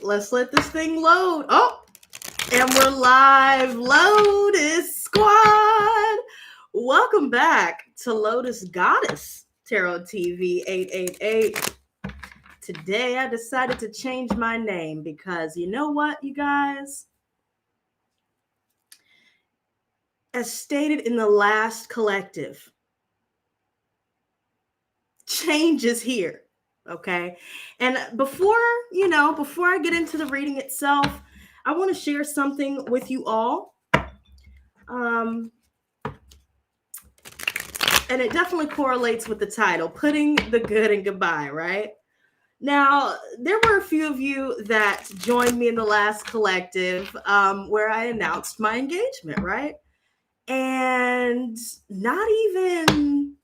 let's let this thing load. Oh, and we're live. Lotus Squad. Welcome back to Lotus Goddess Tarot TV 888. Today I decided to change my name because you know what, you guys? As stated in the last collective, change is here. Okay. And before I get into the reading itself, I want to share something with you all. And it definitely correlates with the title, Putting the Good in Goodbye, right? Now, there were a few of you that joined me in the last collective where I announced my engagement, right? And not even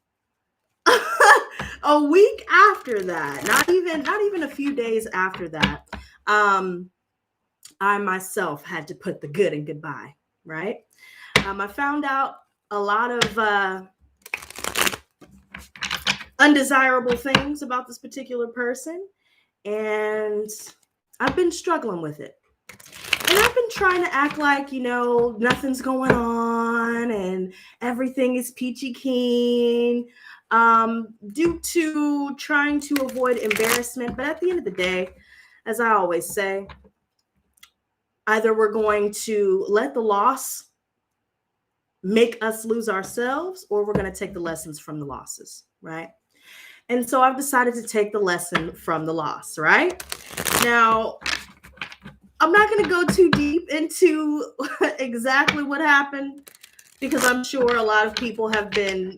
a week after that, not even a few days after that, I myself had to put the good in goodbye, right? I found out a lot of undesirable things about this particular person, and I've been struggling with it. And I've been trying to act like, nothing's going on and everything is peachy keen, due to trying to avoid embarrassment. But at the end of the day, as I always say, either we're going to let the loss make us lose ourselves, or we're going to take the lessons from the losses, right? And so I've decided to take the lesson from the loss, right? Now, I'm not going to go too deep into exactly what happened, because I'm sure a lot of people have been,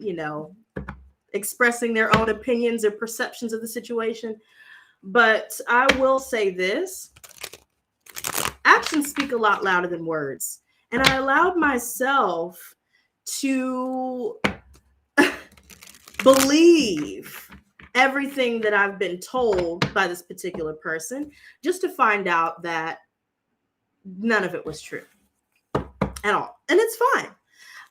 expressing their own opinions or perceptions of the situation. But I will say this: actions speak a lot louder than words. And I allowed myself to believe everything that I've been told by this particular person, just to find out that none of it was true at all. And it's fine.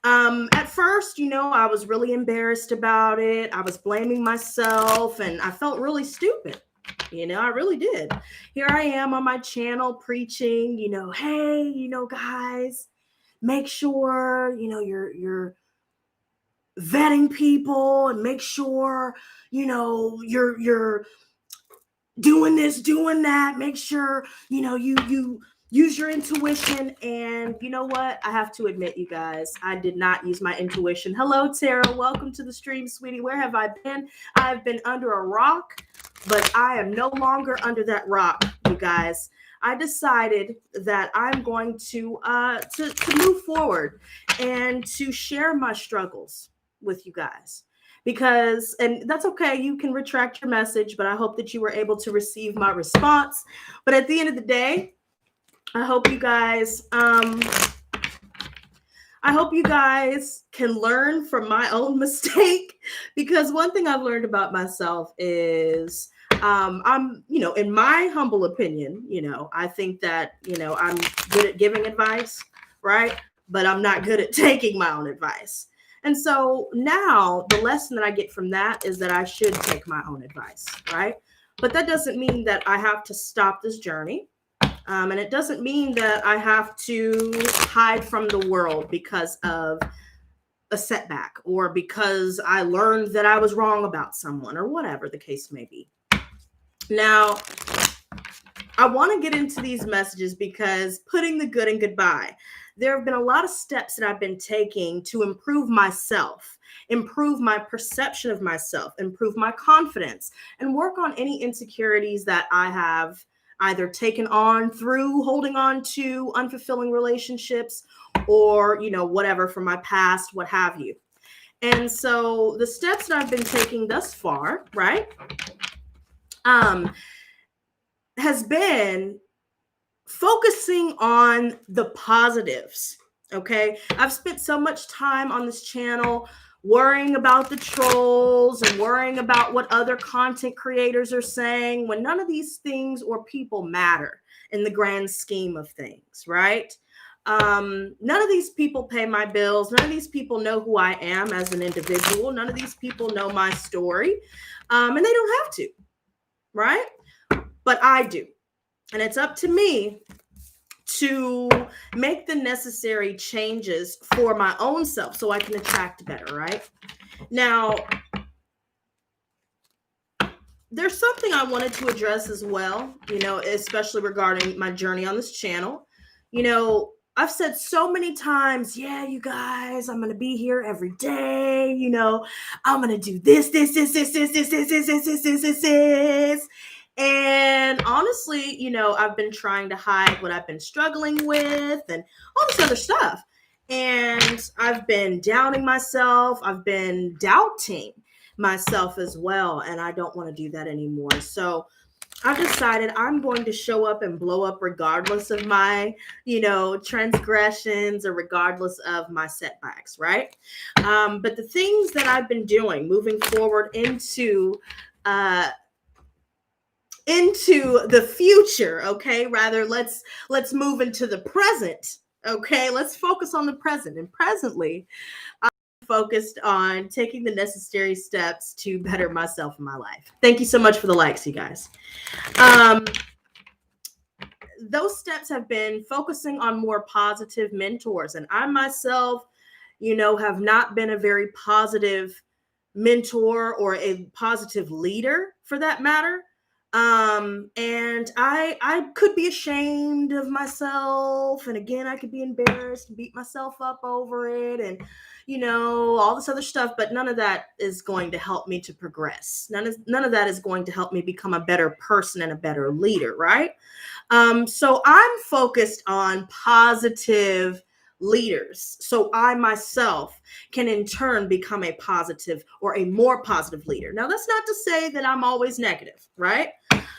At first, I was really embarrassed about it. I was blaming myself and I felt really stupid. I really did. Here I am on my channel preaching, hey, guys, make sure, you're vetting people, and make sure, you're doing this, doing that. Make sure, you use your intuition. And you know what? I have to admit, you guys, I did not use my intuition. Hello, Tara. Welcome to the stream, sweetie. Where have I been? I've been under a rock, but I am no longer under that rock, you guys. I decided that I'm going to move forward and to share my struggles with you guys. Because, and that's okay, you can retract your message, but I hope that you were able to receive my response. But at the end of the day, I hope you guys can learn from my own mistake, because one thing I've learned about myself is I'm, in my humble opinion, I think that, I'm good at giving advice, right? But I'm not good at taking my own advice. And so now the lesson that I get from that is that I should take my own advice, right? But that doesn't mean that I have to stop this journey. And it doesn't mean that I have to hide from the world because of a setback, or because I learned that I was wrong about someone, or whatever the case may be. Now, I want to get into these messages because putting the good in goodbye, there have been a lot of steps that I've been taking to improve myself, improve my perception of myself, improve my confidence, and work on any insecurities that I have either taken on through holding on to unfulfilling relationships, or, whatever from my past, what have you. And so the steps that I've been taking thus far, right, has been focusing on the positives. Okay. I've spent so much time on this channel worrying about the trolls and worrying about what other content creators are saying, when none of these things or people matter in the grand scheme of things, right? None of these people pay my bills. None of these people know who I am as an individual. None of these people know my story. And they don't have to, right? But I do. And it's up to me to make the necessary changes for my own self so I can attract better, right? Now, there's something I wanted to address as well, especially regarding my journey on this channel. I've said so many times, yeah, you guys, I'm going to be here every day. I'm going to do this. And honestly, I've been trying to hide what I've been struggling with and all this other stuff. And I've been downing myself. I've been doubting myself as well. And I don't want to do that anymore. So I've decided I'm going to show up and blow up regardless of my, transgressions or regardless of my setbacks, right? But the things that I've been doing moving forward into the future, okay? Rather, let's move into the present, okay? Let's focus on the present. And presently, I'm focused on taking the necessary steps to better myself in my life. Thank you so much for the likes, you guys. Those steps have been focusing on more positive mentors. And I myself, have not been a very positive mentor or a positive leader for that matter. And I could be ashamed of myself. And again, I could be embarrassed and beat myself up over it and, all this other stuff, but none of that is going to help me to progress. None of that is going to help me become a better person and a better leader. Right. So I'm focused on positive leaders. So I myself can in turn become a positive or a more positive leader. Now, that's not to say that I'm always negative, right?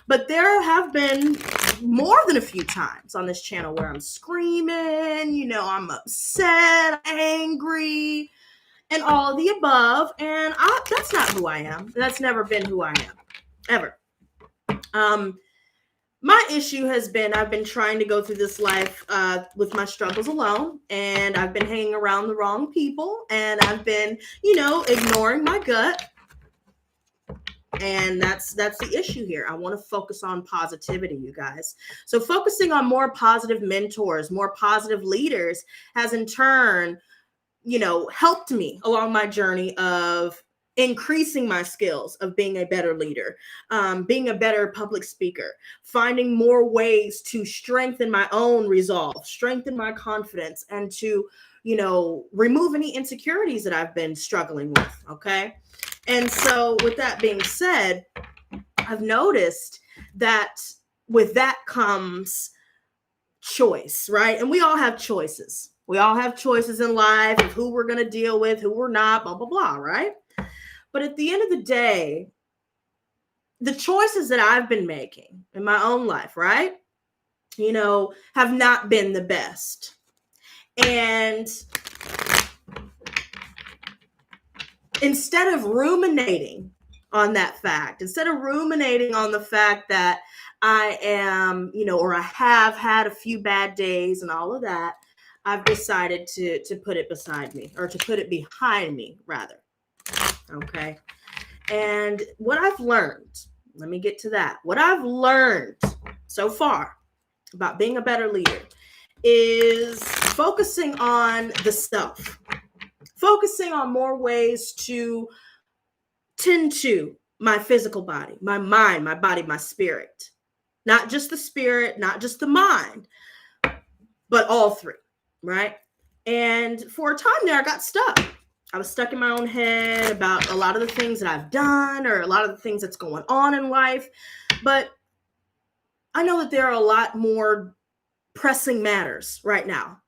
But there have been more than a few times on this channel where I'm screaming, I'm upset, angry, and all of the above. And that's not who I am. That's never been who I am, ever. My issue has been I've been trying to go through this life with my struggles alone, and I've been hanging around the wrong people, and I've been, ignoring my gut. And that's the issue here. I want to focus on positivity, you guys. So focusing on more positive mentors, more positive leaders has in turn, helped me along my journey of increasing my skills of being a better leader, being a better public speaker, finding more ways to strengthen my own resolve, strengthen my confidence, and to, remove any insecurities that I've been struggling with. Okay. And so with that being said, I've noticed that with that comes choice, right? And we all have choices. We all have choices in life of who we're going to deal with, who we're not, blah, blah, blah, right? But at the end of the day, the choices that I've been making in my own life, right, have not been the best. And instead of ruminating on that fact, instead of ruminating on the fact that I am, or I have had a few bad days and all of that, I've decided to put it beside me, or to put it behind me, rather. Okay. And what I've learned, let me get to that. What I've learned so far about being a better leader is focusing on the self, focusing on more ways to tend to my physical body, my mind, my body, my spirit. Not just the spirit, not just the mind, but all three, right? And for a time there, I got stuck. I was stuck in my own head about a lot of the things that I've done or a lot of the things that's going on in life. But I know that there are a lot more pressing matters right now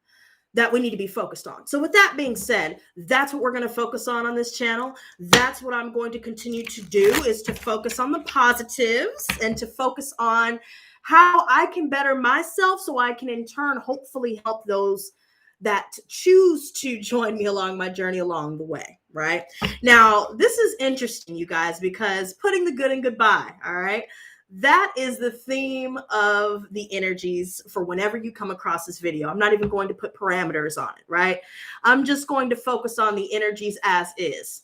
that we need to be focused on. So with that being said, that's what we're going to focus on this channel. That's what I'm going to continue to do, is to focus on the positives and to focus on how I can better myself so I can in turn hopefully help those that choose to join me along my journey along the way, right? Now, this is interesting, you guys, because putting the good in goodbye, all right? That is the theme of the energies for whenever you come across this video. I'm not even going to put parameters on it, right? I'm just going to focus on the energies as is.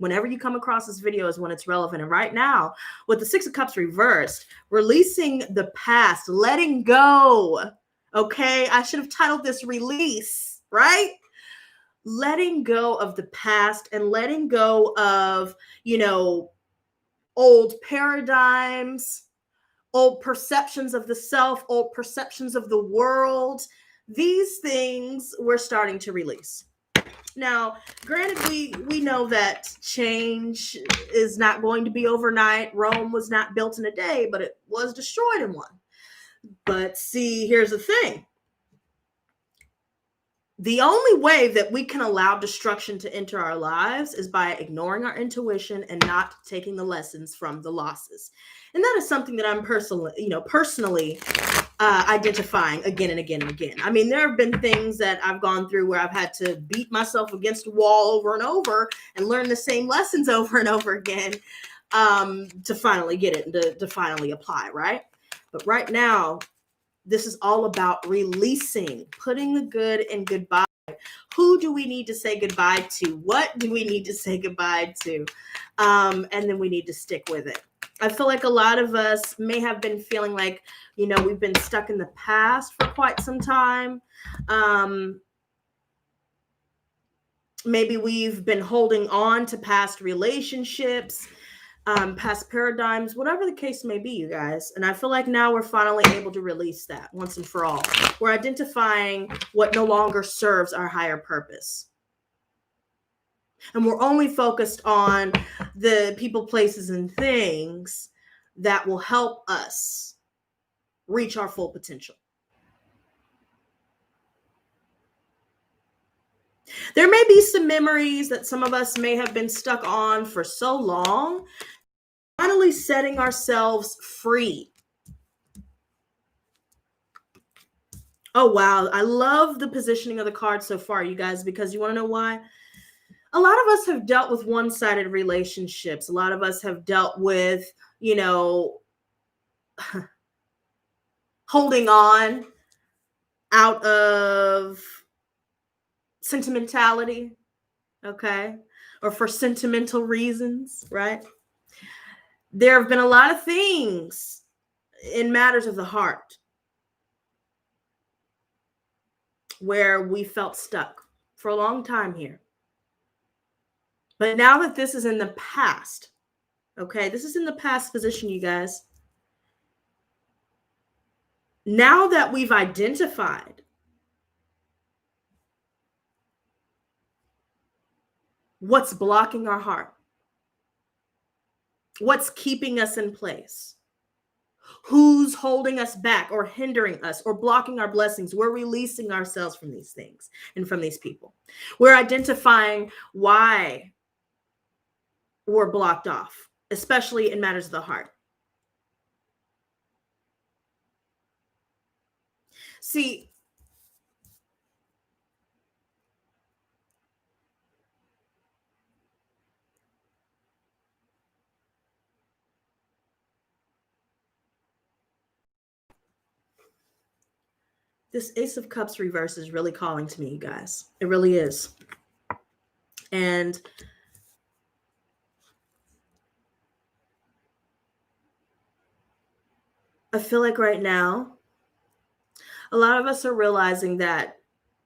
Whenever you come across this video is when it's relevant. And right now, with the Six of Cups reversed, releasing the past, letting go. Okay, I should have titled this Release, right? Letting go of the past and letting go of, you know, old paradigms, old perceptions of the self, old perceptions of the world. These things we're starting to release. Now, granted, we know that change is not going to be overnight. Rome was not built in a day, but it was destroyed in one. But see, here's the thing. The only way that we can allow destruction to enter our lives is by ignoring our intuition and not taking the lessons from the losses. And that is something that I'm personally identifying again and again and again. I mean, there have been things that I've gone through where I've had to beat myself against a wall over and over and learn the same lessons over and over again to finally get it and to finally apply, right? But right now, this is all about releasing, putting the good in goodbye. Who do we need to say goodbye to? What do we need to say goodbye to? And then we need to stick with it. I feel like a lot of us may have been feeling like, you know, we've been stuck in the past for quite some time. Maybe we've been holding on to past relationships, past paradigms, whatever the case may be, you guys. And I feel like now we're finally able to release that once and for all. We're identifying what no longer serves our higher purpose. And we're only focused on the people, places, and things that will help us reach our full potential. There may be some memories that some of us may have been stuck on for so long. Finally setting ourselves free. Oh, wow. I love the positioning of the card so far, you guys, because you want to know why? A lot of us have dealt with one-sided relationships. A lot of us have dealt with, you know, holding on out of sentimentality, okay, or for sentimental reasons, right? There have been a lot of things in matters of the heart where we felt stuck for a long time here. But now that this is in the past, okay, this is in the past position, you guys. Now that we've identified what's blocking our heart, what's keeping us in place, who's holding us back or hindering us or blocking our blessings, we're releasing ourselves from these things and from these people. We're identifying why we're blocked off, especially in matters of the heart. See, this Ace of Cups reverse is really calling to me, you guys. It really is. And I feel like right now, a lot of us are realizing that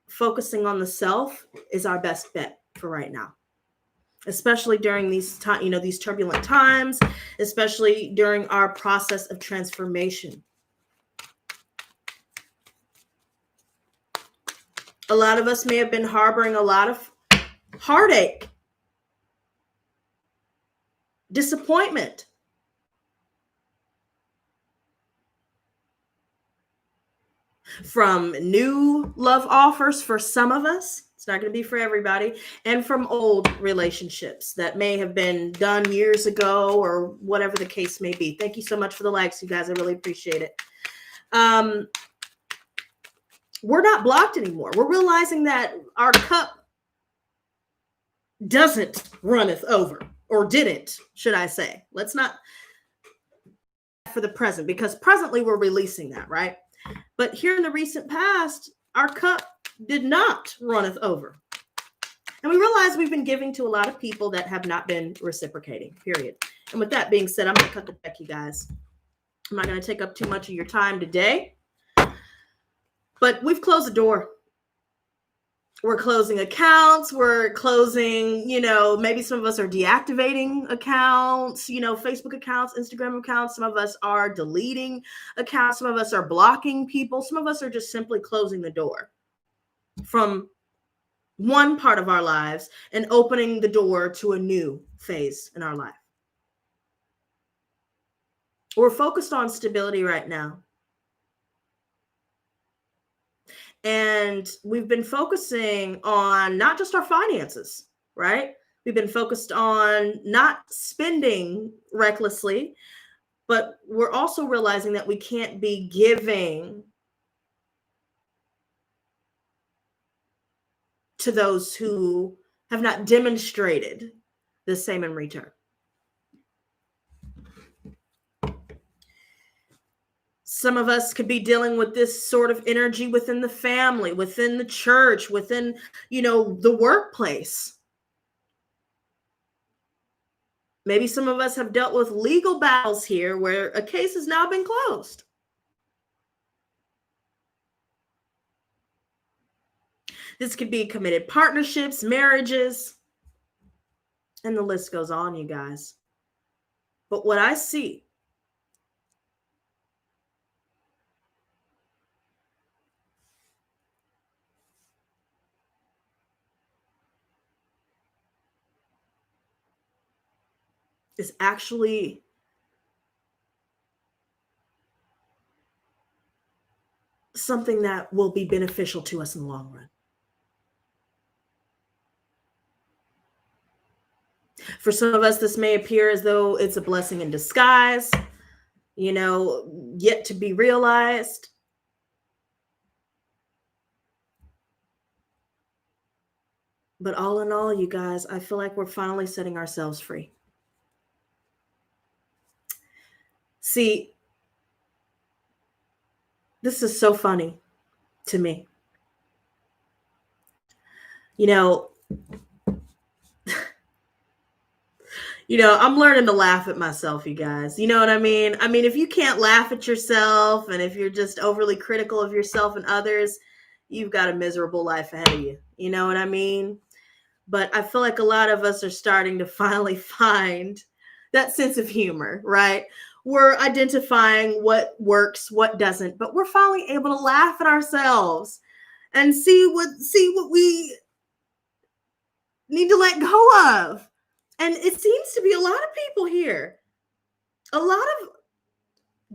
focusing on the self is our best bet for right now, especially during these these turbulent times, especially during our process of transformation. A lot of us may have been harboring a lot of heartache, disappointment, from new love offers for some of us. It's not going to be for everybody. And from old relationships that may have been done years ago or whatever the case may be. Thank you so much for the likes, you guys. I really appreciate it. We're not blocked anymore. We're realizing that our cup doesn't runneth over, or didn't, should I say. Let's not for the present, because presently we're releasing that, right? But here in the recent past, our cup did not runneth over. And we realize we've been giving to a lot of people that have not been reciprocating, period. And with that being said, I'm going to cut the deck, you guys. I'm not going to take up too much of your time today. But we've closed the door. We're closing accounts. We're closing, maybe some of us are deactivating accounts, Facebook accounts, Instagram accounts. Some of us are deleting accounts. Some of us are blocking people. Some of us are just simply closing the door from one part of our lives and opening the door to a new phase in our life. We're focused on stability right now. And we've been focusing on not just our finances, right? We've been focused on not spending recklessly, but we're also realizing that we can't be giving to those who have not demonstrated the same in return. Some of us could be dealing with this sort of energy within the family, within the church, within, the workplace. Maybe some of us have dealt with legal battles here where a case has now been closed. This could be committed partnerships, marriages, and the list goes on, you guys. But what I see is actually something that will be beneficial to us in the long run. For some of us, this may appear as though it's a blessing in disguise, yet to be realized. But all in all, you guys, I feel like we're finally setting ourselves free. See, this is so funny to me. I'm learning to laugh at myself, you guys. You know what I mean? I mean, if you can't laugh at yourself and if you're just overly critical of yourself and others, you've got a miserable life ahead of you. You know what I mean? But I feel like a lot of us are starting to finally find that sense of humor, right? We're identifying what works, what doesn't, but we're finally able to laugh at ourselves and see what we need to let go of. And it seems to be a lot of people here. A lot of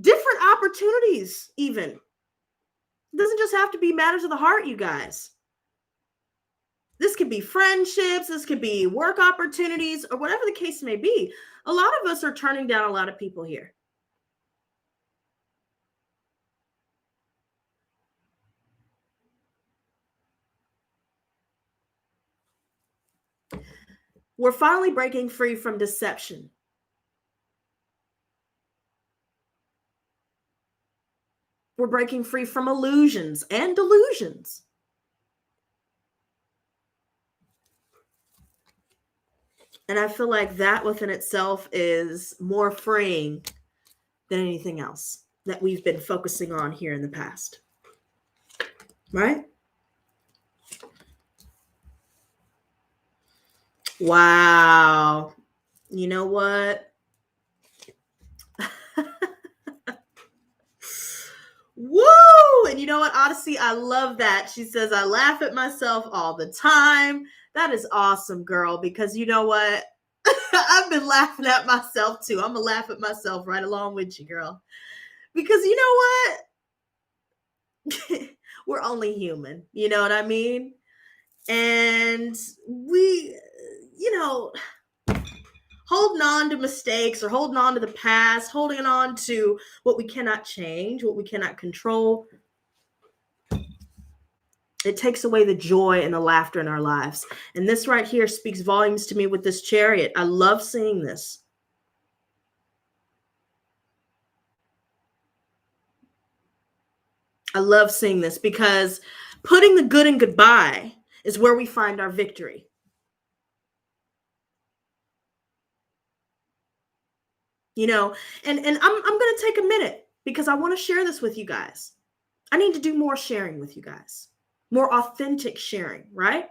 different opportunities, even. It doesn't just have to be matters of the heart, you guys. This could be friendships, this could be work opportunities, or whatever the case may be. A lot of us are turning down a lot of people here. We're finally breaking free from deception. We're breaking free from illusions and delusions. And I feel like that within itself is more freeing than anything else that we've been focusing on here in the past. Right? Wow. You know what? Woo! And you know what, Odyssey? I love that. She says, I laugh at myself all the time. That is awesome, girl, because you know what? I've been laughing at myself too. I'm going to laugh at myself right along with you, girl. Because you know what? We're only human. You know what I mean? And we, holding on to mistakes or holding on to the past, holding on to what we cannot change, what we cannot control, it takes away the joy and the laughter in our lives. And this right here speaks volumes to me with this Chariot. I love seeing this. I love seeing this because putting the good in goodbye is where we find our victory. and I'm going to take a minute because I want to share this with you guys. I need to do more sharing with you guys, more authentic sharing, right?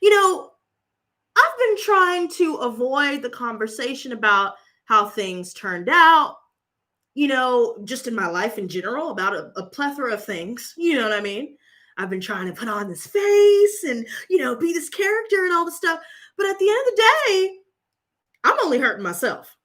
I've been trying to avoid the conversation about how things turned out, just in my life in general, about a plethora of things. You know what I mean? I've been trying to put on this face and, be this character and all this stuff. But at the end of the day, I'm only hurting myself.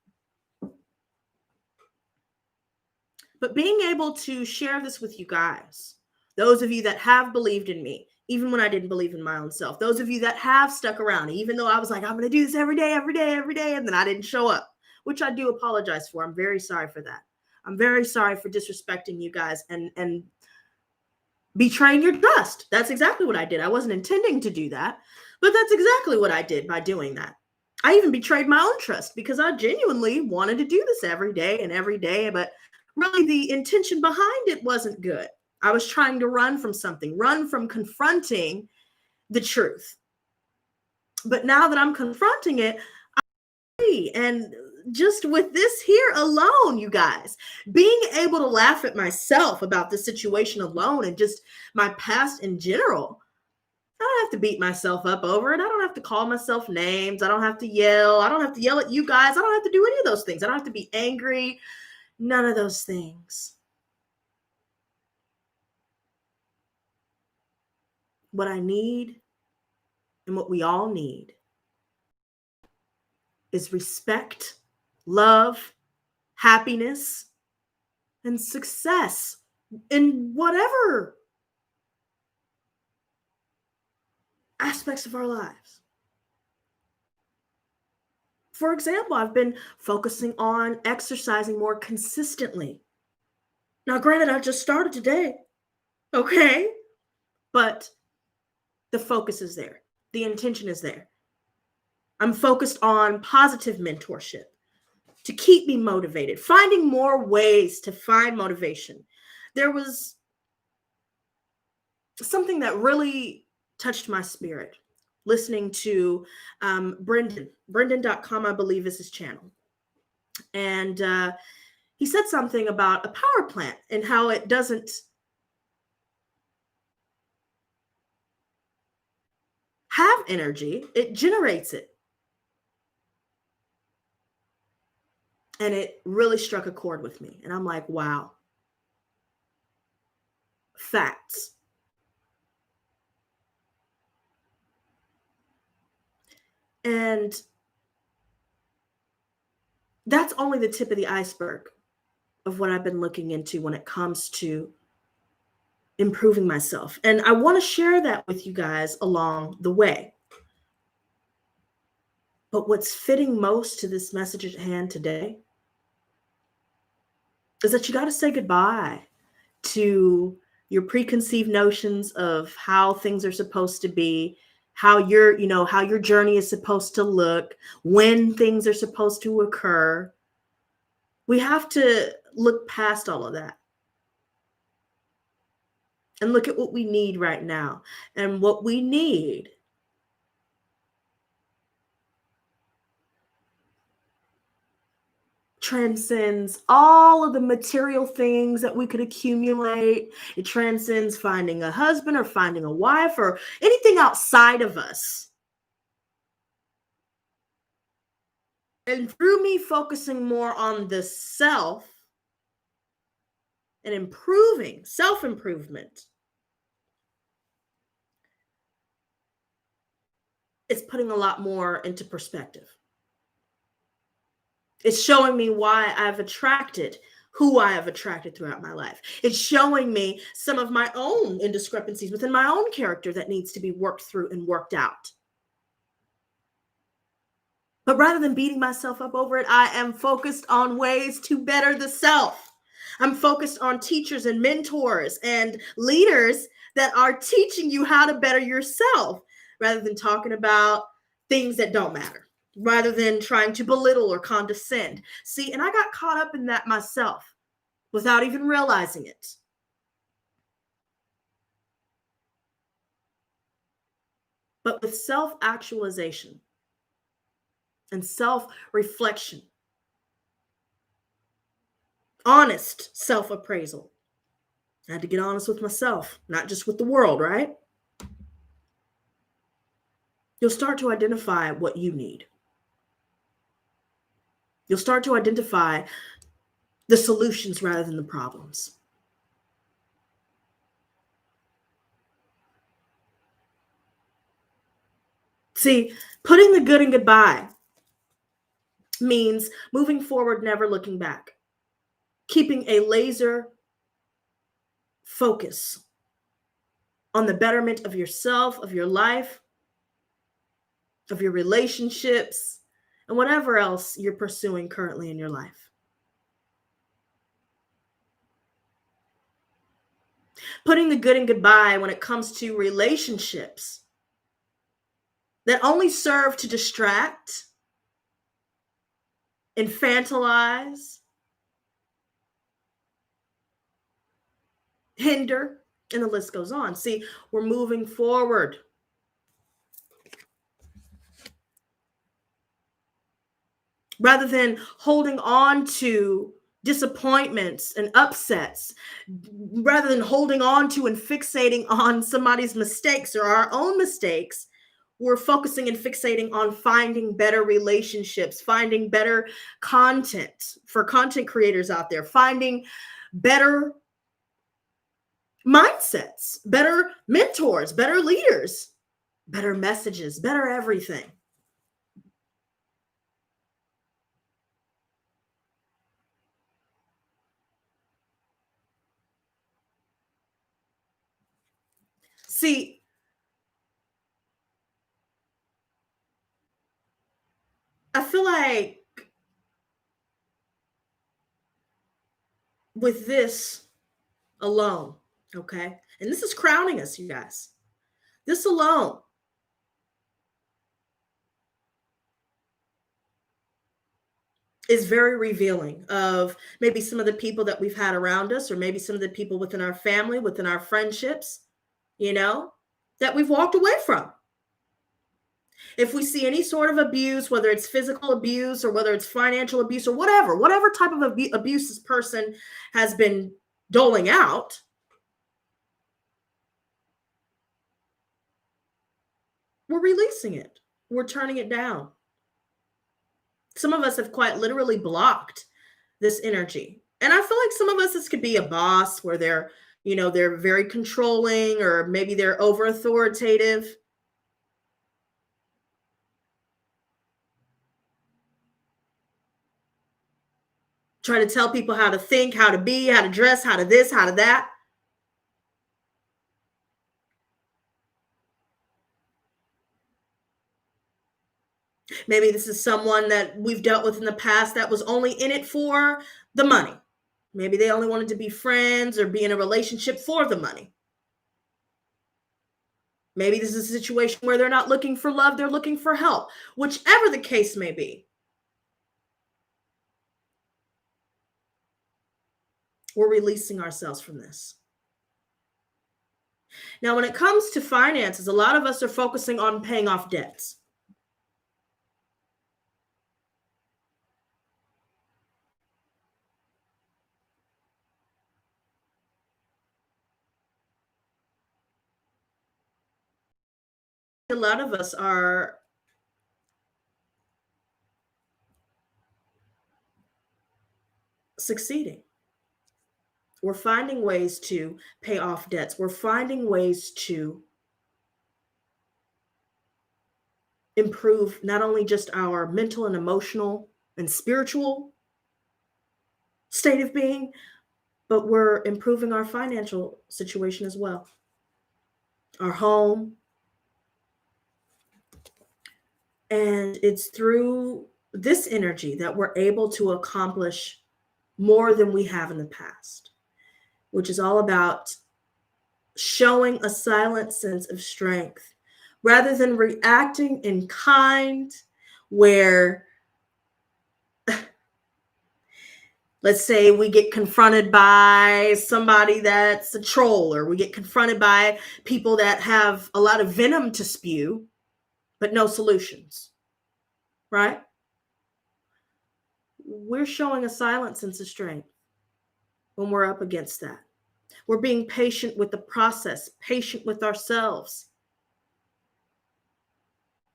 But being able to share this with you guys, those of you that have believed in me, even when I didn't believe in my own self, those of you that have stuck around, even though I was like, I'm going to do this every day, and then I didn't show up, which I do apologize for. I'm very sorry for that. I'm very sorry for disrespecting you guys and betraying your trust. That's exactly what I did. I wasn't intending to do that, but that's exactly what I did by doing that. I even betrayed my own trust because I genuinely wanted to do this every day, but really the intention behind it wasn't good. I was trying to run from something, run from confronting the truth. But now that I'm confronting it, and just with this here alone, you guys, being able to laugh at myself about the situation alone and just my past in general, I don't have to beat myself up over it. I don't have to call myself names. I don't have to yell. I don't have to yell at you guys. I don't have to do any of those things. I don't have to be angry. None of those things. What I need and what we all need is respect, love, happiness, and success in whatever aspects of our lives. For example, I've been focusing on exercising more consistently. Now, granted, I just started today, okay? But the focus is there. The intention is there. I'm focused on positive mentorship to keep me motivated, finding more ways to find motivation. There was something that really touched my spirit listening to Brendan.com, I believe is his channel. And he said something about a power plant and how it doesn't have energy, it generates it. And it really struck a chord with me. And I'm like, wow. Facts. And that's only the tip of the iceberg of what I've been looking into when it comes to improving myself. And I want to share that with you guys along the way. But what's fitting most to this message at hand today is that you got to say goodbye to your preconceived notions of how things are supposed to be, how your journey is supposed to look, when things are supposed to occur. We have to look past all of that and look at what we need right now. And what we need transcends all of the material things that we could accumulate. It transcends finding a husband or finding a wife or anything outside of us. And through me focusing more on the self and improving, self-improvement, it's putting a lot more into perspective. It's showing me why I've attracted who I have attracted throughout my life. It's showing me some of my own indiscrepancies within my own character that needs to be worked through and worked out. But rather than beating myself up over it, I am focused on ways to better the self. I'm focused on teachers and mentors and leaders that are teaching you how to better yourself rather than talking about things that don't matter, rather than trying to belittle or condescend. See, and I got caught up in that myself without even realizing it. But with self-actualization and self-reflection, honest self-appraisal. I had to get honest with myself, not just with the world, right? You'll start to identify what you need. You'll start to identify the solutions rather than the problems. See, putting the good in goodbye means moving forward, never looking back. Keeping a laser focus on the betterment of yourself, of your life, of your relationships, and whatever else you're pursuing currently in your life. Putting the good in goodbye when it comes to relationships that only serve to distract, infantilize, hinder, and the list goes on. See, we're moving forward. Rather than holding on to disappointments and upsets, rather than holding on to and fixating on somebody's mistakes or our own mistakes, we're focusing and fixating on finding better relationships, finding better content for content creators out there, finding better mindsets, better mentors, better leaders, better messages, better everything. See, I feel like with this alone, okay, and this is crowning us, you guys, this alone is very revealing of maybe some of the people that we've had around us, or maybe some of the people within our family, within our friendships, that we've walked away from. If we see any sort of abuse, whether it's physical abuse or whether it's financial abuse or whatever type of abuse this person has been doling out, we're releasing it. We're turning it down. Some of us have quite literally blocked this energy. And I feel like some of us, this could be a boss where they're very controlling, or maybe they're over authoritative. Try to tell people how to think, how to be, how to dress, how to this, how to that. Maybe this is someone that we've dealt with in the past that was only in it for the money. Maybe they only wanted to be friends or be in a relationship for the money. Maybe this is a situation where they're not looking for love, they're looking for help. Whichever the case may be, we're releasing ourselves from this. Now, when it comes to finances, a lot of us are focusing on paying off debts. A lot of us are succeeding. We're finding ways to pay off debts. We're finding ways to improve not only just our mental and emotional and spiritual state of being, but we're improving our financial situation as well. Our home. And it's through this energy that we're able to accomplish more than we have in the past, which is all about showing a silent sense of strength rather than reacting in kind, where let's say we get confronted by somebody that's a troll, or we get confronted by people that have a lot of venom to spew, but no solutions, right? We're showing a silent sense of strength. when we're up against that. We're being patient with the process, patient with ourselves,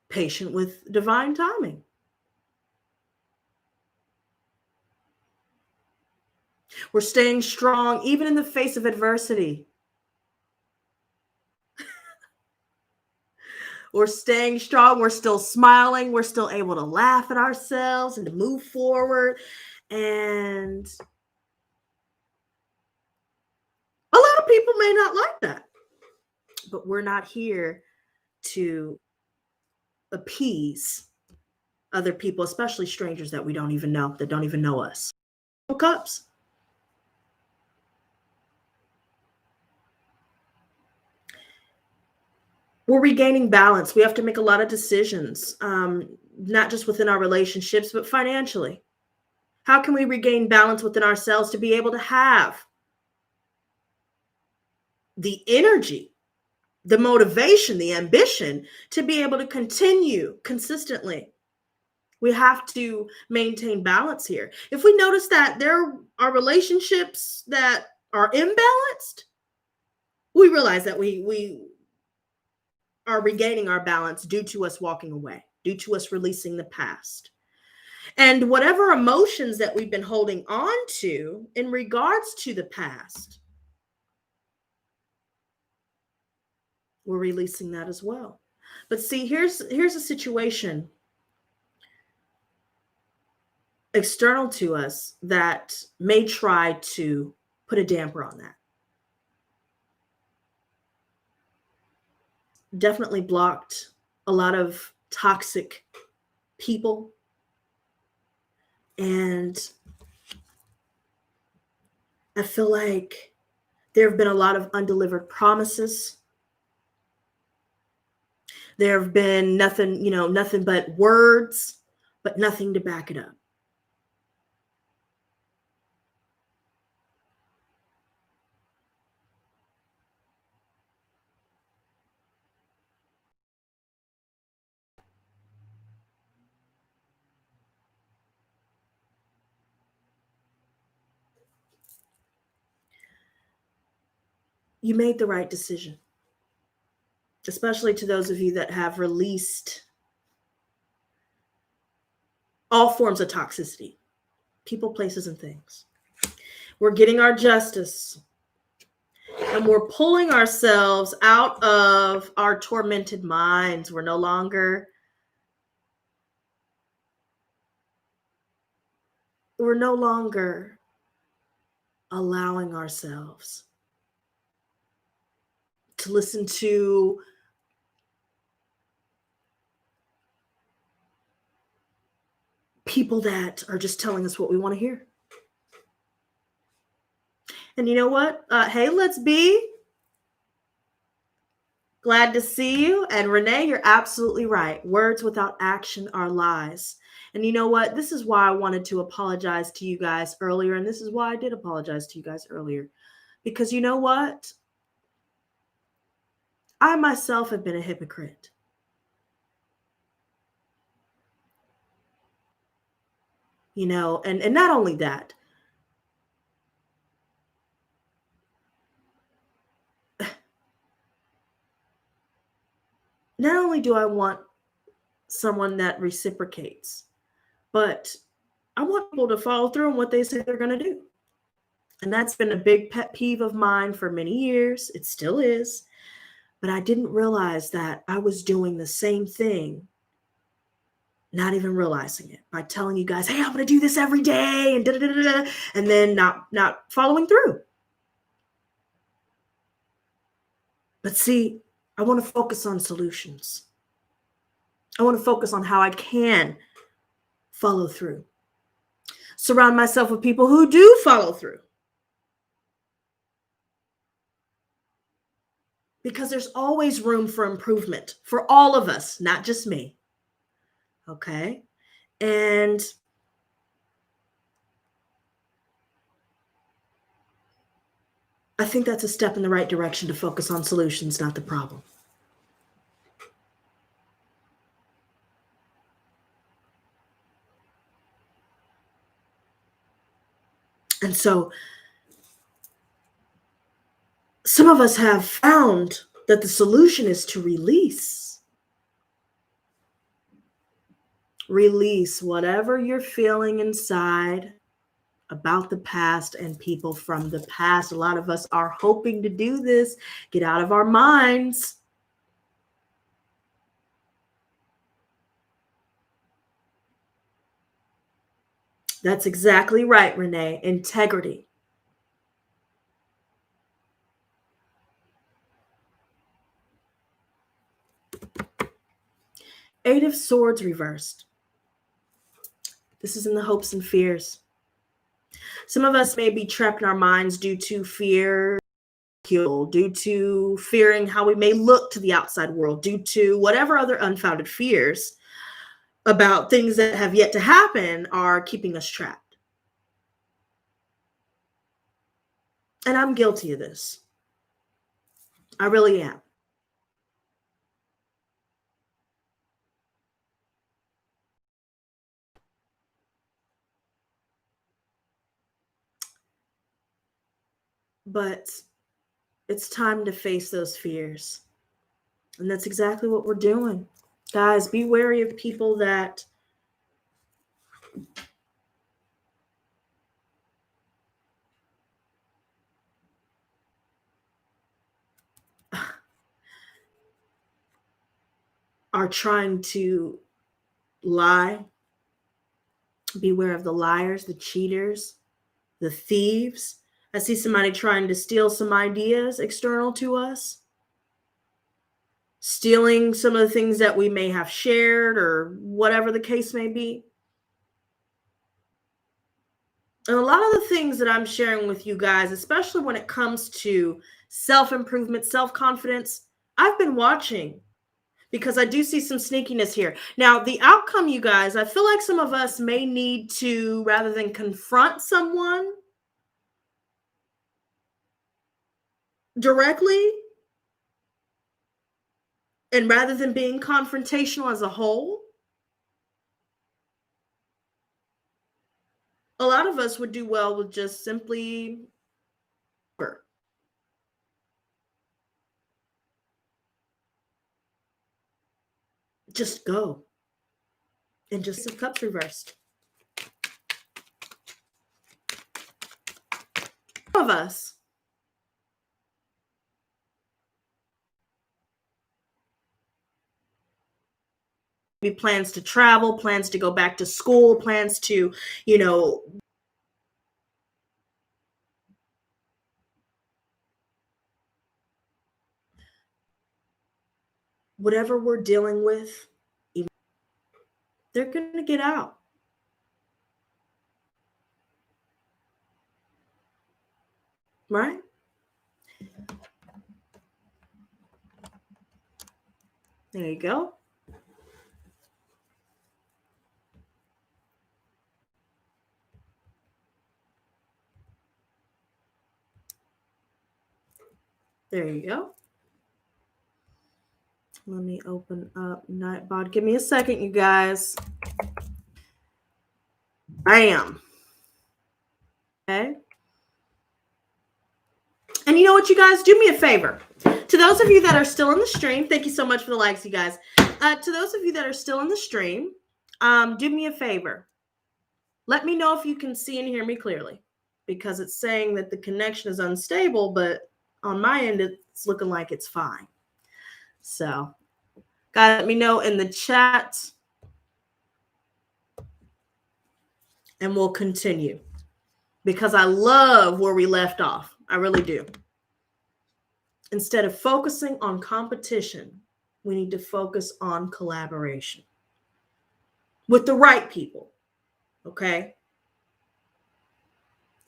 patient with divine timing. We're staying strong even in the face of adversity. We're staying strong. We're still smiling. We're still able to laugh at ourselves and to move forward. And a lot of people may not like that, but we're not here to appease other people, especially strangers that we don't even know, that don't even know us. Cups. We're regaining balance. We have to make a lot of decisions, not just within our relationships, but financially. How can we regain balance within ourselves to be able to have the energy, the motivation, the ambition to be able to continue consistently? We have to maintain balance here. If we notice that there are relationships that are imbalanced, we realize that we are regaining our balance due to us walking away, due to us releasing the past. And whatever emotions that we've been holding on to in regards to the past, we're releasing that as well. But see, here's a situation external to us that may try to put a damper on that. Definitely blocked a lot of toxic people. And I feel like there have been a lot of undelivered promises. There have been nothing but words, but nothing to back it up. You made the right decision, especially to those of you that have released all forms of toxicity, people, places, and things. We're getting our justice, and we're pulling ourselves out of our tormented minds. We're no longer allowing ourselves to listen to people that are just telling us what we want to hear. And you know what? Hey, let's be. Glad to see you. And Renee, you're absolutely right. Words without action are lies. And you know what? This is why I wanted to apologize to you guys earlier. And this is why I did apologize to you guys earlier. Because you know what? I myself have been a hypocrite. You know, and not only that, not only do I want someone that reciprocates, but I want people to follow through on what they say they're going to do. And that's been a big pet peeve of mine for many years. It still is. But I didn't realize that I was doing the same thing, not even realizing it, by telling you guys, hey, I'm going to do this every day, and da-da-da-da-da, and then not following through. But see, I want to focus on solutions. I want to focus on how I can follow through. Surround myself with people who do follow through. Because there's always room for improvement for all of us, not just me. Okay? And I think that's a step in the right direction to focus on solutions, not the problem. And so Some of us have found that the solution is to release. Release whatever you're feeling inside about the past and people from the past. A lot of us are hoping to do this, get out of our minds. That's exactly right, Renee. Integrity. Eight of Swords reversed. This is in the hopes and fears. Some of us may be trapped in our minds due to fear, due to fearing how we may look to the outside world, due to whatever other unfounded fears about things that have yet to happen are keeping us trapped. And I'm guilty of this. I really am. But it's time to face those fears. And that's exactly what we're doing. Guys, be wary of people that are trying to lie. Beware of the liars, the cheaters, the thieves. I see somebody trying to steal some ideas external to us, stealing some of the things that we may have shared or whatever the case may be. And a lot of the things that I'm sharing with you guys, especially when it comes to self-improvement, self-confidence, I've been watching because I do see some sneakiness here. Now, the outcome, you guys, I feel like some of us may need to, rather than confront someone directly, and rather than being confrontational as a whole, a lot of us would do well with just simply just go. And just the cups reversed. Some of us plans to travel, plans to go back to school, plans to, whatever we're dealing with, they're going to get out. Right? There you go. There you go. Let me open up Nightbot. Give me a second, you guys. Bam. Okay. And you know what, you guys? Do me a favor. To those of you that are still in the stream, thank you so much for the likes, you guys. To those of you that are still in the stream, do me a favor. Let me know if you can see and hear me clearly, because it's saying that the connection is unstable, but on my end, it's looking like it's fine. So, guys, let me know in the chat, and we'll continue, because I love where we left off. I really do. Instead of focusing on competition, we need to focus on collaboration with the right people, okay?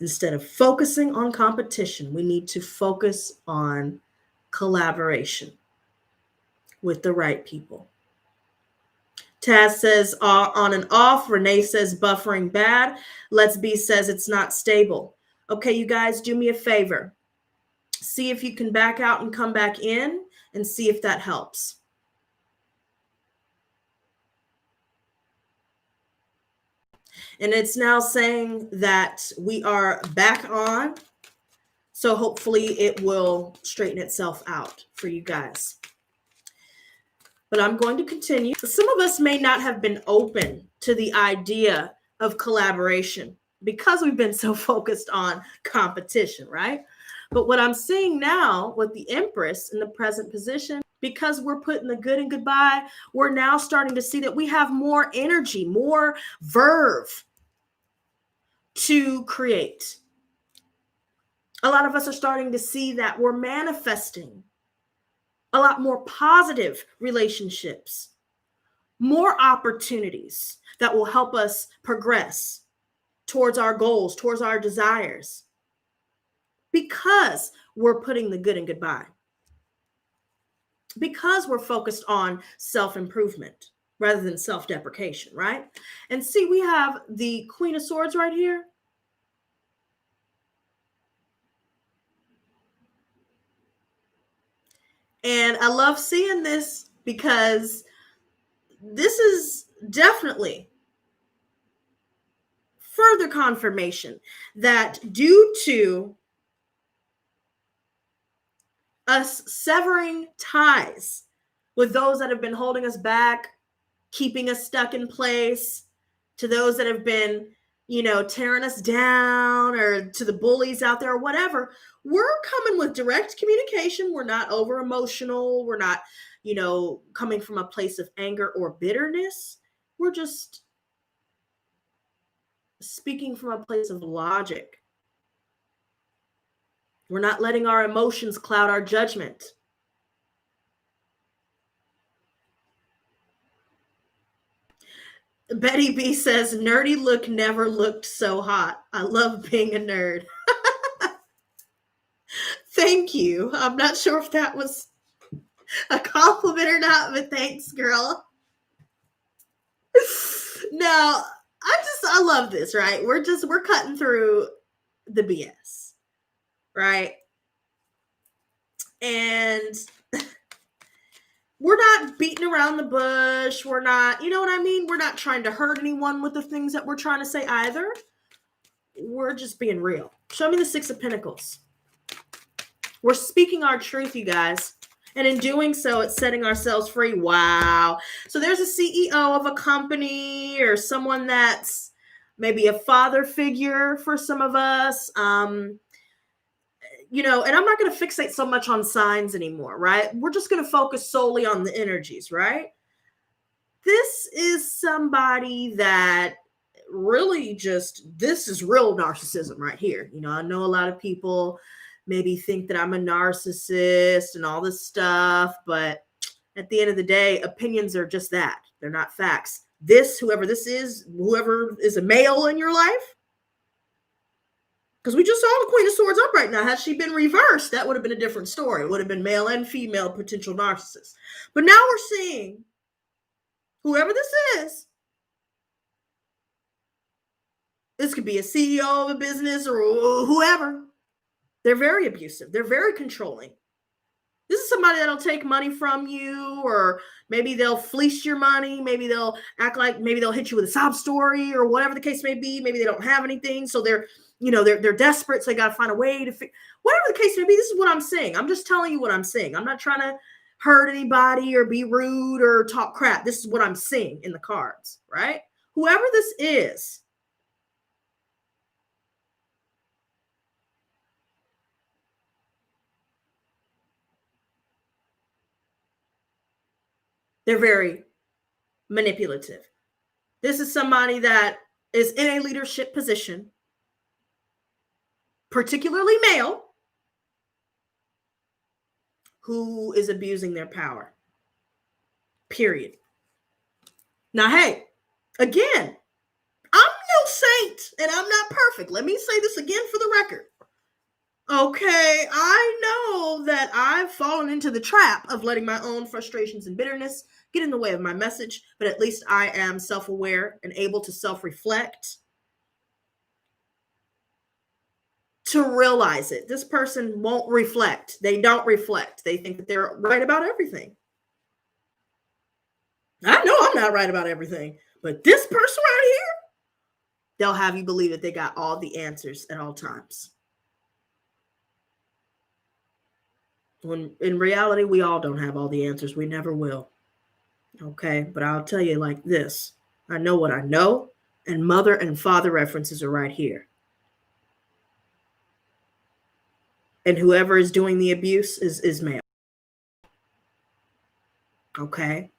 Instead of focusing on competition, we need to focus on collaboration with the right people. Taz says on and off. Renee says buffering bad. Let's Be says it's not stable. Okay, you guys, do me a favor. See if you can back out and come back in and see if that helps. And it's now saying that we are back on. So hopefully it will straighten itself out for you guys. But I'm going to continue. Some of us may not have been open to the idea of collaboration because we've been so focused on competition, right? But what I'm seeing now with the Empress in the present position, because we're putting the good and goodbye, we're now starting to see that we have more energy, more verve to create. A lot of us are starting to see that we're manifesting a lot more positive relationships, more opportunities that will help us progress towards our goals, towards our desires, because we're putting the good and goodbye, because we're focused on self-improvement rather than self-deprecation, right? And see, we have the Queen of Swords right here. And I love seeing this because this is definitely further confirmation that due to us severing ties with those that have been holding us back, keeping us stuck in place, to those that have been, tearing us down, or to the bullies out there or whatever, we're coming with direct communication. We're not over emotional. We're not, coming from a place of anger or bitterness. We're just speaking from a place of logic. We're not letting our emotions cloud our judgment. Betty B says, nerdy look never looked so hot. I love being a nerd. Thank you. I'm not sure if that was a compliment or not, but thanks, girl. Now, I love this, right? We're cutting through the BS, right? And we're not beating around the bush. We're not, you know what I mean? We're not trying to hurt anyone with the things that we're trying to say either. We're just being real. Show me the Six of Pentacles. We're speaking our truth, you guys. And in doing so, it's setting ourselves free. Wow. So there's a CEO of a company, or someone that's maybe a father figure for some of us. And I'm not going to fixate so much on signs anymore, right? We're just going to focus solely on the energies, right? This is somebody that really this is real narcissism right here. I know a lot of people maybe think that I'm a narcissist and all this stuff, but at the end of the day, opinions are just that. They're not facts. Whoever is a male in your life, because we just saw the Queen of Swords up right now. Had she been reversed, that would have been a different story. It would have been male and female potential narcissists. But now we're seeing whoever this could be a CEO of a business or whoever. They're very abusive. They're very controlling. This is somebody that'll take money from you, or maybe they'll fleece your money. Maybe they'll act like, maybe they'll hit you with a sob story, or whatever the case may be. Maybe they don't have anything, so they're desperate, so they got to find a way to whatever the case may be. This is what I'm saying. I'm just telling you what I'm saying. I'm not trying to hurt anybody or be rude or talk crap. This is what I'm seeing in the cards, right? Whoever this is, they're very manipulative. This is somebody that is in a leadership position, particularly male, who is abusing their power. Period. Now, hey, again, I'm no saint and I'm not perfect. Let me say this again for the record. Okay, I know that I've fallen into the trap of letting my own frustrations and bitterness get in the way of my message, but at least I am self-aware and able to self-reflect, to realize it. This person won't reflect. They don't reflect. They think that they're right about everything. I know I'm not right about everything, but this person right here, they'll have you believe that they got all the answers at all times. When in reality, we all don't have all the answers. We never will. Okay, but I'll tell you like this. I know what I know, and mother and father references are right here. And whoever is doing the abuse is male. Okay?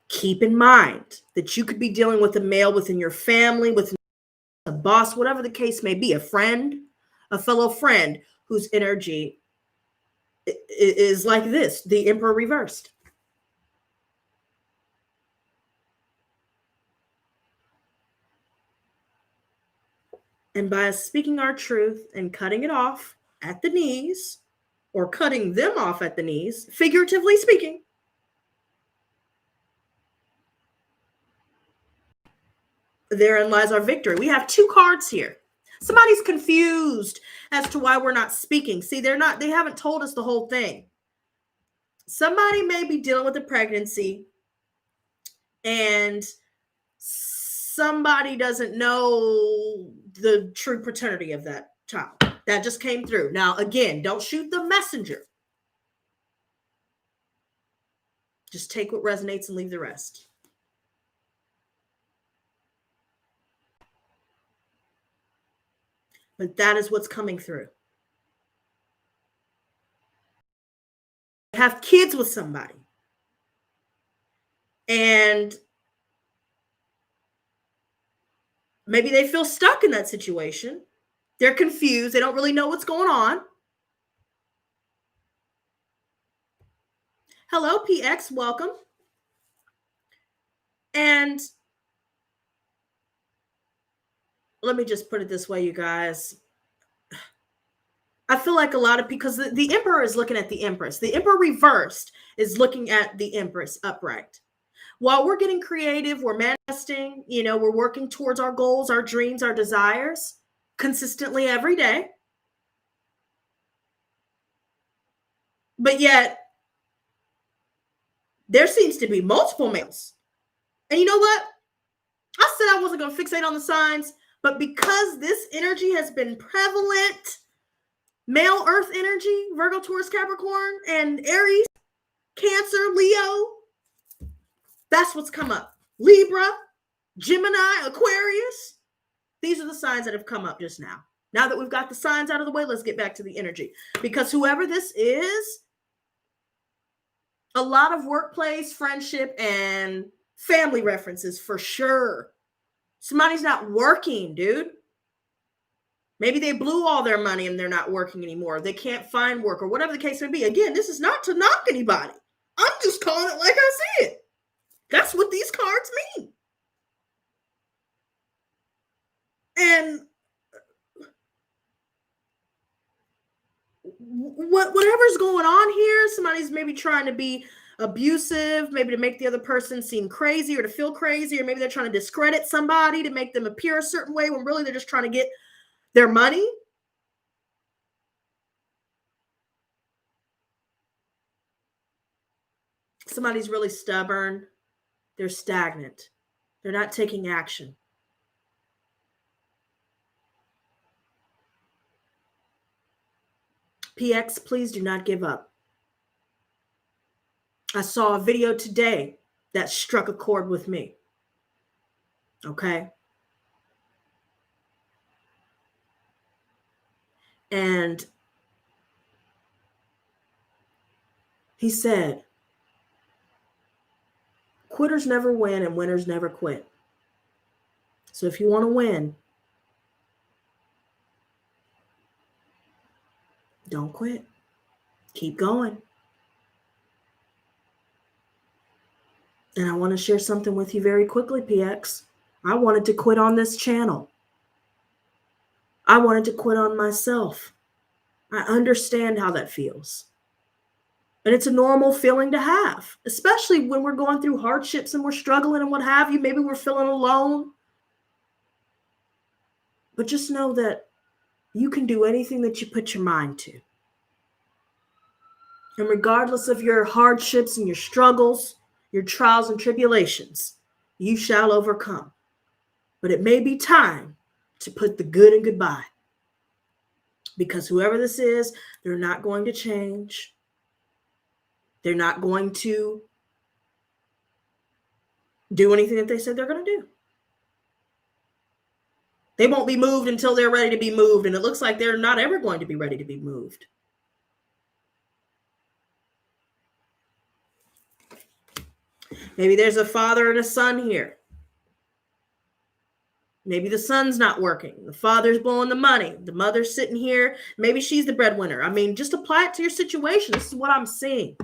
Keep in mind that you could be dealing with a male within your family, with a boss, whatever the case may be, a friend, a fellow friend whose energy is like this, the Emperor reversed. And by us speaking our truth and cutting it off at the knees, or cutting them off at the knees, figuratively speaking, therein lies our victory. We have two cards here. Somebody's confused as to why we're not speaking. See, they haven't told us the whole thing. Somebody may be dealing with a pregnancy and somebody doesn't know the true paternity of that child. That just came through. Now, again, don't shoot the messenger. Just take what resonates and leave the rest. But that is what's coming through. Have kids with somebody. And maybe they feel stuck in that situation. They're confused. They don't really know what's going on. Hello, PX. Welcome. And let me just put it this way, you guys. I feel like a lot of, because the Emperor is looking at the Empress. The Emperor reversed is looking at the Empress upright. While we're getting creative, we're manifesting, we're working towards our goals, our dreams, our desires consistently every day. But yet, there seems to be multiple males. And you know what? I said I wasn't going to fixate on the signs, but because this energy has been prevalent, male earth energy, Virgo, Taurus, Capricorn, and Aries, Cancer, Leo, that's what's come up. Libra, Gemini, Aquarius. These are the signs that have come up just now. Now that we've got the signs out of the way, let's get back to the energy. Because whoever this is, a lot of workplace, friendship, and family references for sure. Somebody's not working, dude. Maybe they blew all their money and they're not working anymore. They can't find work or whatever the case may be. Again, this is not to knock anybody. I'm just calling it like I see it. That's what these cards mean. And whatever's going on here, somebody's maybe trying to be abusive, maybe to make the other person seem crazy or to feel crazy, or maybe they're trying to discredit somebody to make them appear a certain way when really they're just trying to get their money. Somebody's really stubborn. They're stagnant. They're not taking action. PX, please do not give up. I saw a video today that struck a chord with me. Okay? And he said, quitters never win and winners never quit. So if you want to win, don't quit. Keep going. And I want to share something with you very quickly, PX. I wanted to quit on this channel. I wanted to quit on myself. I understand how that feels. And it's a normal feeling to have, especially when we're going through hardships and we're struggling and what have you. Maybe we're feeling alone. But just know that you can do anything that you put your mind to. And regardless of your hardships and your struggles, your trials and tribulations, you shall overcome. But it may be time to put the good in goodbye. Because whoever this is, they're not going to change. They're not going to do anything that they said they're going to do. They won't be moved until they're ready to be moved. And it looks like they're not ever going to be ready to be moved. Maybe there's a father and a son here. Maybe the son's not working. The father's blowing the money. The mother's sitting here. Maybe she's the breadwinner. I mean, just apply it to your situation. This is what I'm seeing.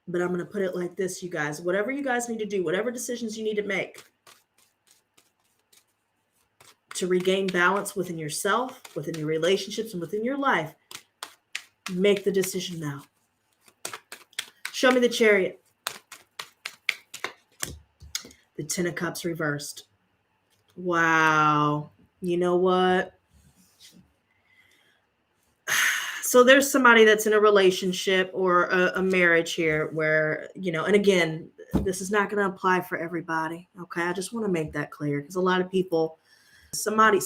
But I'm going to put it like this, you guys. Whatever you guys need to do, whatever decisions you need to make to regain balance within yourself, within your relationships, and within your life, make the decision now. Show me the Chariot. The Ten of Cups reversed. Wow. You know what? So there's somebody that's in a relationship or a marriage here where, and again, this is not going to apply for everybody. Okay. I just want to make that clear because a lot of people, somebody,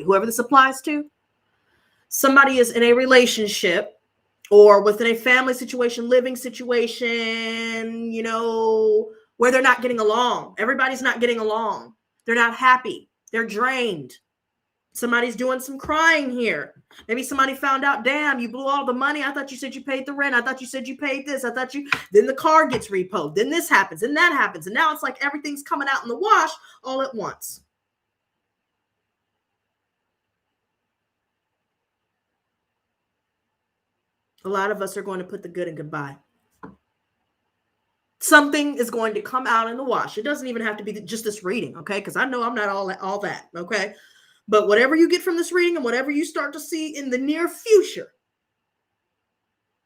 whoever this applies to, somebody is in a relationship or within a family situation, living situation, where they're not getting along. Everybody's not getting along. They're not happy. They're drained. Somebody's doing some crying here. Maybe somebody found out, damn, you blew all the money. I thought you said you paid the rent. I thought you said you paid this. Then the car gets repoed. Then this happens and that happens. And now it's like everything's coming out in the wash all at once. A lot of us are going to put the good in goodbye. Something is going to come out in the wash. It doesn't even have to be just this reading, okay? Because I know I'm not all that, okay? But whatever you get from this reading and whatever you start to see in the near future,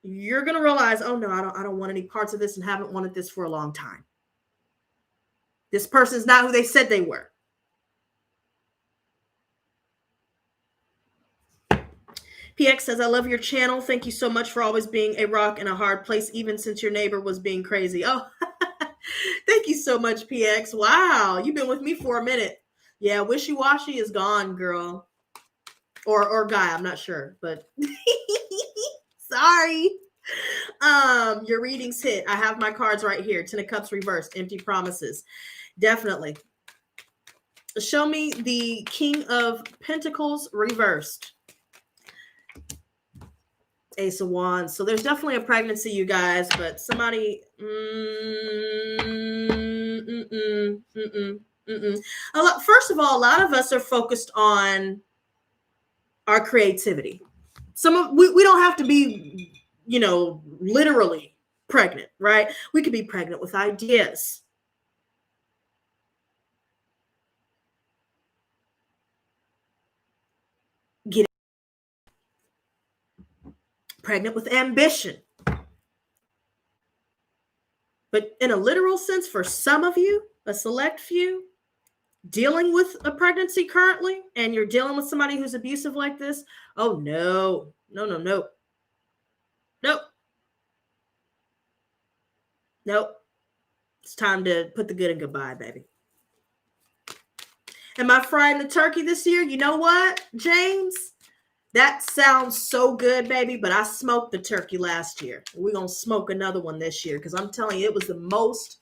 you're going to realize, oh no, I don't want any parts of this and haven't wanted this for a long time. This person's not who they said they were. PX says, I love your channel. Thank you so much for always being a rock in a hard place, even since your neighbor was being crazy. Oh, thank you so much, PX. Wow, you've been with me for a minute. Yeah, wishy-washy is gone, girl. Or guy, I'm not sure, but sorry. Your readings hit. I have my cards right here. Ten of Cups reversed, empty promises. Definitely. Show me the King of Pentacles reversed. Ace of Wands. So there's definitely a pregnancy, you guys, but somebody First of all, a lot of us are focused on our creativity. We don't have to be, literally pregnant, right? We could be pregnant with ideas. Get pregnant with ambition. But in a literal sense, for some of you, a select few, dealing with a pregnancy currently, and you're dealing with somebody who's abusive like this, oh no. Nope. It's time to put the good in goodbye, baby. Am I frying the turkey this year? You know what, James? That sounds so good, baby, but I smoked the turkey last year. We're going to smoke another one this year because I'm telling you, it was the most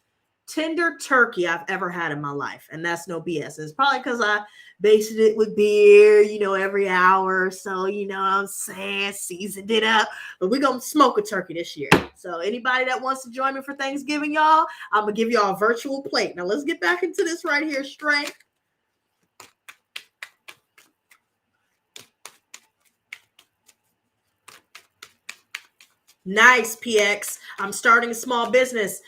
tender turkey I've ever had in my life. And that's no BS. It's probably because I basted it with beer, every hour or so, what I'm saying, seasoned it up. But we're going to smoke a turkey this year. So anybody that wants to join me for Thanksgiving, y'all, I'm going to give y'all a virtual plate. Now let's get back into this right here, strength. Nice, PX. I'm starting a small business.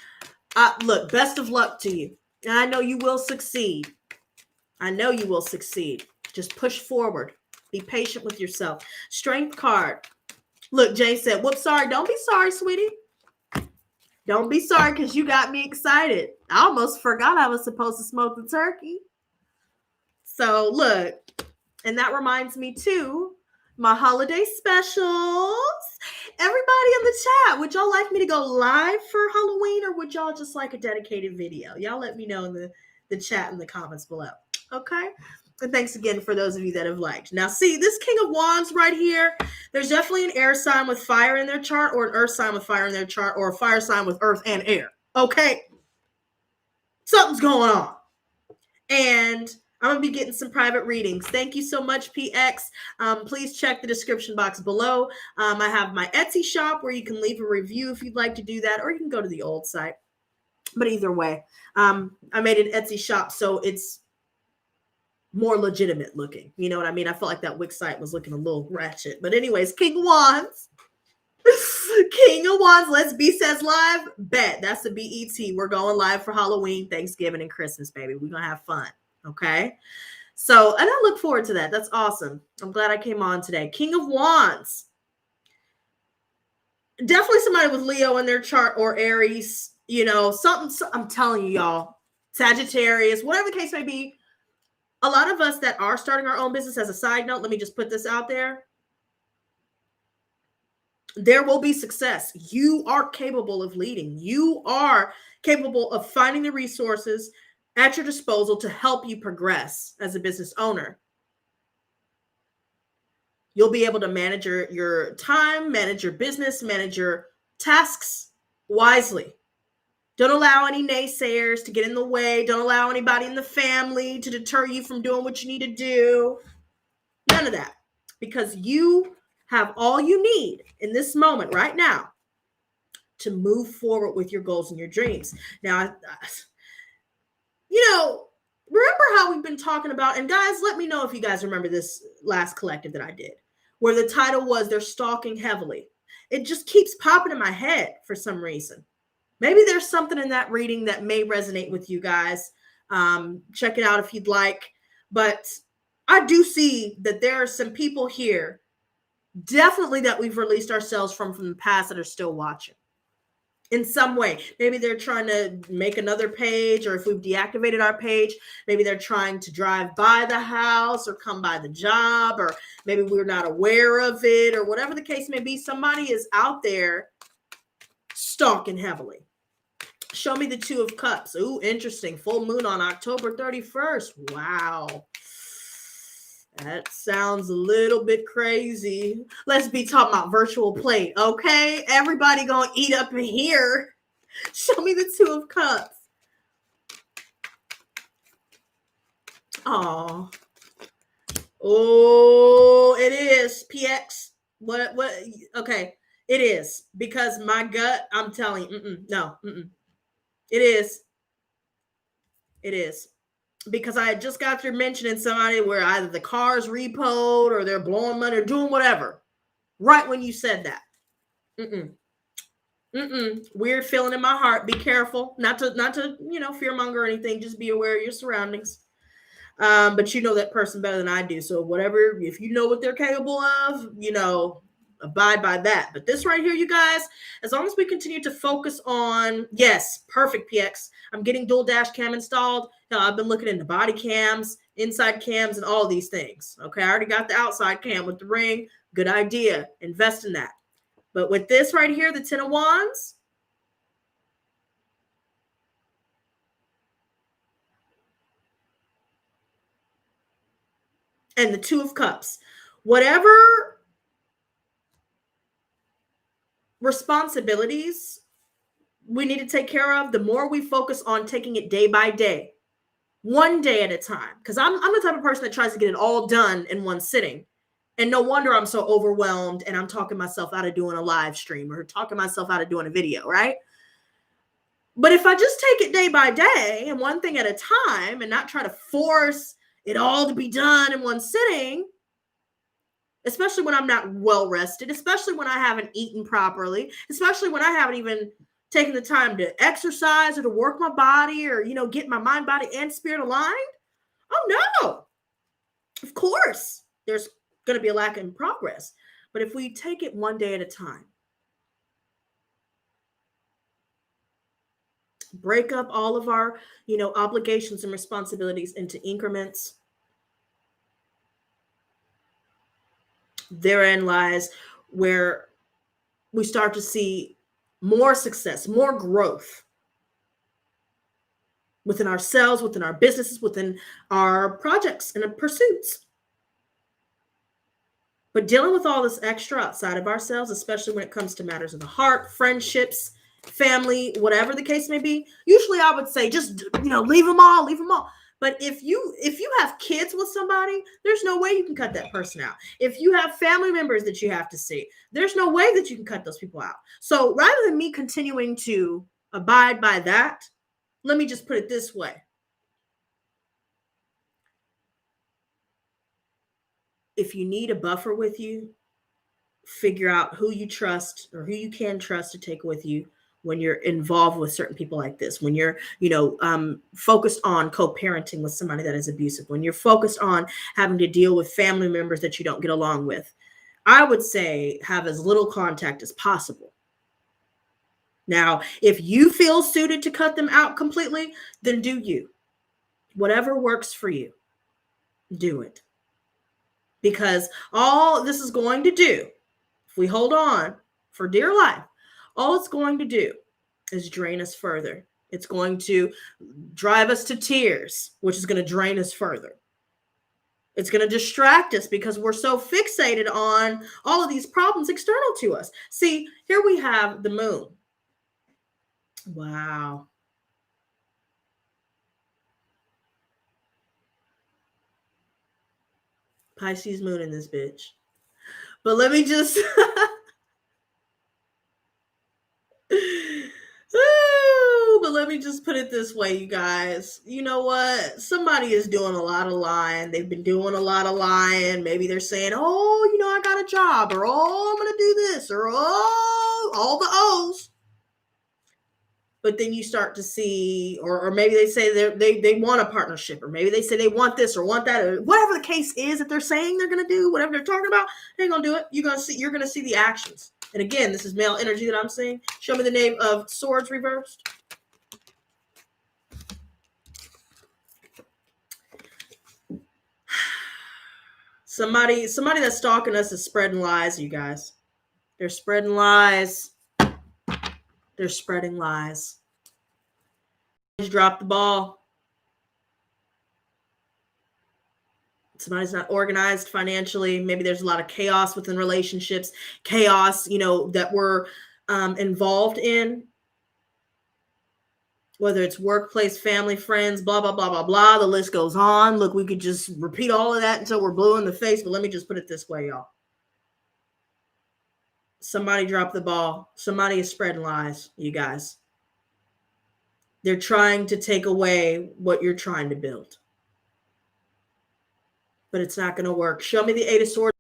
Look, best of luck to you. And I know you will succeed. Just push forward. Be patient with yourself. Strength card. Look, Jay said, whoops, sorry. Don't be sorry, sweetie. Don't be sorry because you got me excited. I almost forgot I was supposed to smoke the turkey. So look, and that reminds me too, my holiday specials. Everybody in the chat, would y'all like me to go live for Halloween or would y'all just like a dedicated video? Y'all let me know in the chat in the comments below. Okay. And thanks again for those of you that have liked. Now, see, this King of Wands right here, there's definitely an air sign with fire in their chart, or an earth sign with fire in their chart, or a fire sign with earth and air. Okay. Something's going on. And I'm going to be getting some private readings. Thank you so much, PX. Please check the description box below. I have my Etsy shop where you can leave a review if you'd like to do that, or you can go to the old site. But either way, I made an Etsy shop so it's more legitimate looking. You know what I mean? I felt like that Wix site was looking a little ratchet. But anyways, King of Wands. King of Wands, Let's Be says live. Bet. That's the BET. We're going live for Halloween, Thanksgiving, and Christmas, baby. We're going to have fun. Okay? So, and I look forward to that. That's awesome. I'm glad I came on today. King of Wands. Definitely somebody with Leo in their chart, or Aries. You know, something, I'm telling you, y'all. Sagittarius, whatever the case may be. A lot of us that are starting our own business, as a side note, let me just put this out there. There will be success. You are capable of leading. You are capable of finding the resources at your disposal to help you progress as a business owner. You'll be able to manage your time, manage your business, manage your tasks wisely. Don't allow any naysayers to get in the way. Don't allow anybody in the family to deter you from doing what you need to do. None of that. Because you have all you need in this moment right now to move forward with your goals and your dreams. Now, you know, remember how we've been talking about, and guys, let me know if you guys remember this last collective that I did, where the title was They're Stalking Heavily. It just keeps popping in my head for some reason. Maybe there's something in that reading that may resonate with you guys. Check it out if you'd like. But I do see that there are some people here, definitely, that we've released ourselves from the past, that are still watching in some way. Maybe they're trying to make another page, or if we've deactivated our page, maybe they're trying to drive by the house or come by the job, or maybe we're not aware of it, or whatever the case may be. Somebody is out there stalking heavily. Show me the Two of Cups. Ooh, interesting. Full moon on October 31st. Wow. That sounds a little bit crazy. Let's be talking about virtual plate, okay? Everybody gonna eat up in here. Show me the Two of Cups. Oh. Oh, it is. PX. What? Okay. It is. Because my gut, I'm telling you, no. It is. It is. Because I had just got through mentioning somebody where either the car's repoed or they're blowing money or doing whatever. Right when you said that. Weird feeling in my heart. Be careful. Not to fearmonger or anything. Just be aware of your surroundings. But you know that person better than I do. So whatever, if you know what they're capable of, abide by that. But this right here, you guys, as long as we continue to focus on, yes, perfect, PX. I'm getting dual dash cam installed. I've been looking into body cams, inside cams, and all these things. Okay, I already got the outside cam with the ring. Good idea. Invest in that. But with this right here, the Ten of Wands, and the Two of Cups, whatever responsibilities we need to take care of, the more we focus on taking it day by day, one day at a time. Because I'm the type of person that tries to get it all done in one sitting. And no wonder I'm so overwhelmed and I'm talking myself out of doing a live stream or talking myself out of doing a video, right? But if I just take it day by day and one thing at a time and not try to force it all to be done in one sitting, especially when I'm not well rested, especially when I haven't eaten properly, especially when I haven't even taken the time to exercise or to work my body or, get my mind, body, and spirit aligned. Oh, no. Of course, there's going to be a lack in progress. But if we take it one day at a time, break up all of our, obligations and responsibilities into increments, therein lies where we start to see more success, more growth. within ourselves, within our businesses, within our projects and pursuits. But dealing with all this extra outside of ourselves, especially when it comes to matters of the heart, friendships, family, whatever the case may be, usually I would say just, leave them all, leave them all. But if you have kids with somebody, there's no way you can cut that person out. If you have family members that you have to see, there's no way that you can cut those people out. So rather than me continuing to abide by that, let me just put it this way. If you need a buffer with you, figure out who you trust or who you can trust to take with you when you're involved with certain people like this, when you're, focused on co-parenting with somebody that is abusive, when you're focused on having to deal with family members that you don't get along with. I would say have as little contact as possible. Now, if you feel suited to cut them out completely, then do you. Whatever works for you, do it. Because all this is going to do, if we hold on for dear life, all it's going to do is drain us further. It's going to drive us to tears, which is going to drain us further. It's going to distract us because we're so fixated on all of these problems external to us. See, here we have the moon. Wow. Pisces moon in this bitch. But let me just put it this way, you guys. You know what? Somebody is doing a lot of lying. They've been doing a lot of lying. Maybe they're saying, I got a job, or I'm going to do this, or all the O's. But then you start to see, or maybe they say they want a partnership, or maybe they say they want this or want that, or whatever the case is that they're saying they're going to do, whatever they're talking about, they ain't going to do it. You're going to see the actions. And again, this is male energy that I'm seeing. Show me the Knave of Swords reversed. Somebody that's stalking us is spreading lies, you guys. They're spreading lies. They're spreading lies. Just drop the ball. Somebody's not organized financially. Maybe there's a lot of chaos within relationships, chaos, that we're involved in. Whether it's workplace, family, friends, blah, blah, blah, blah, blah. The list goes on. Look, we could just repeat all of that until we're blue in the face. But let me just put it this way, y'all. Somebody dropped the ball. Somebody is spreading lies, you guys. They're trying to take away what you're trying to build. But it's not going to work. Show me the Eight of Swords.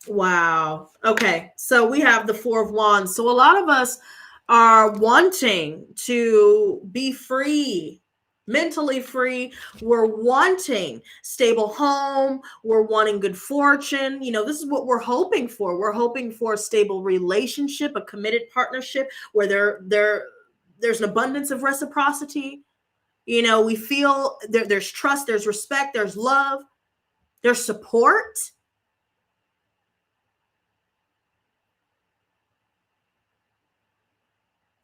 Wow. Okay. So we have the Four of Wands. So a lot of us are wanting to be free, mentally free. We're wanting stable home. We're wanting good fortune. This is what we're hoping for. We're hoping for a stable relationship, a committed partnership where there's an abundance of reciprocity. We feel there's trust, there's respect, there's love, there's support.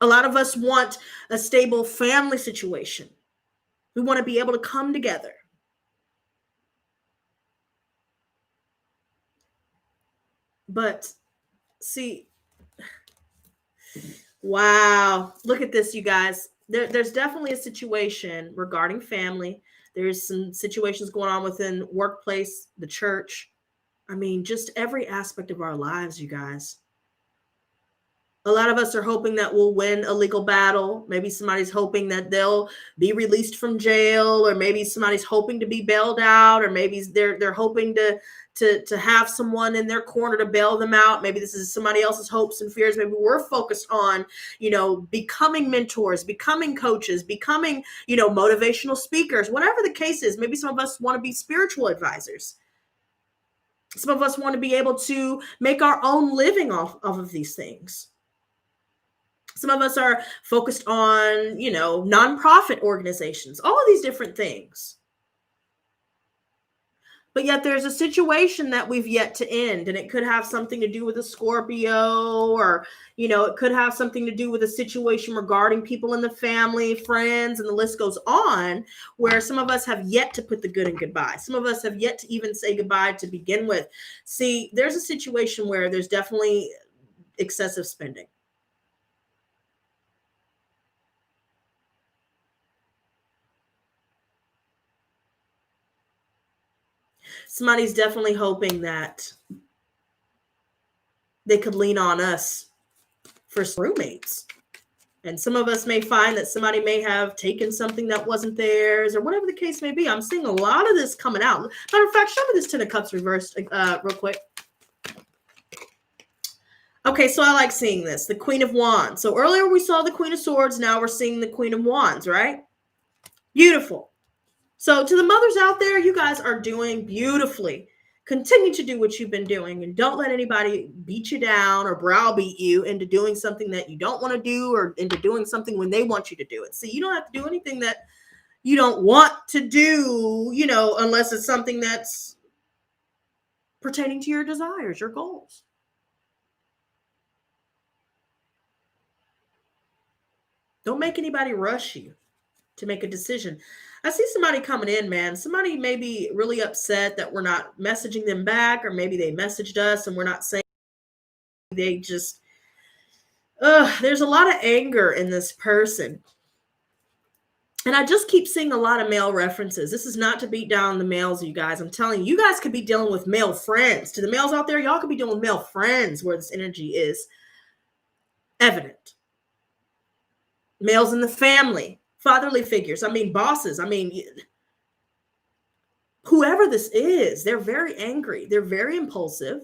A lot of us want a stable family situation. We want to be able to come together. But see, wow, look at this, you guys. There's definitely a situation regarding family. There's some situations going on within workplace, the church. I mean, just every aspect of our lives, you guys. A lot of us are hoping that we'll win a legal battle. Maybe somebody's hoping that they'll be released from jail, or maybe somebody's hoping to be bailed out, or maybe they're hoping to have someone in their corner to bail them out. Maybe this is somebody else's hopes and fears. Maybe we're focused on, becoming mentors, becoming coaches, becoming, motivational speakers, whatever the case is. Maybe some of us want to be spiritual advisors. Some of us want to be able to make our own living off of these things. Some of us are focused on, nonprofit organizations, all of these different things. But yet there's a situation that we've yet to end, and it could have something to do with a Scorpio, or, it could have something to do with a situation regarding people in the family, friends, and the list goes on, where some of us have yet to put the good in goodbye. Some of us have yet to even say goodbye to begin with. See, there's a situation where there's definitely excessive spending. Somebody's definitely hoping that they could lean on us for roommates. And some of us may find that somebody may have taken something that wasn't theirs, or whatever the case may be. I'm seeing a lot of this coming out. Matter of fact, show me this Ten of Cups reversed real quick. Okay, so I like seeing this. The Queen of Wands. So earlier we saw the Queen of Swords. Now we're seeing the Queen of Wands, right? Beautiful. So to the mothers out there, you guys are doing beautifully. Continue to do what you've been doing, and don't let anybody beat you down or browbeat you into doing something that you don't want to do, or into doing something when they want you to do it. See, you don't have to do anything that you don't want to do, unless it's something that's pertaining to your desires, your goals. Don't make anybody rush you to make a decision. I see somebody coming in, man. Somebody may be really upset that we're not messaging them back, or maybe they messaged us and we're not saying. They just, there's a lot of anger in this person. And I just keep seeing a lot of male references. This is not to beat down the males, you guys. I'm telling you, you guys could be dealing with male friends. To the males out there, y'all could be dealing with male friends where this energy is evident. Males in the family. Fatherly figures, bosses, whoever this is, they're very angry. They're very impulsive.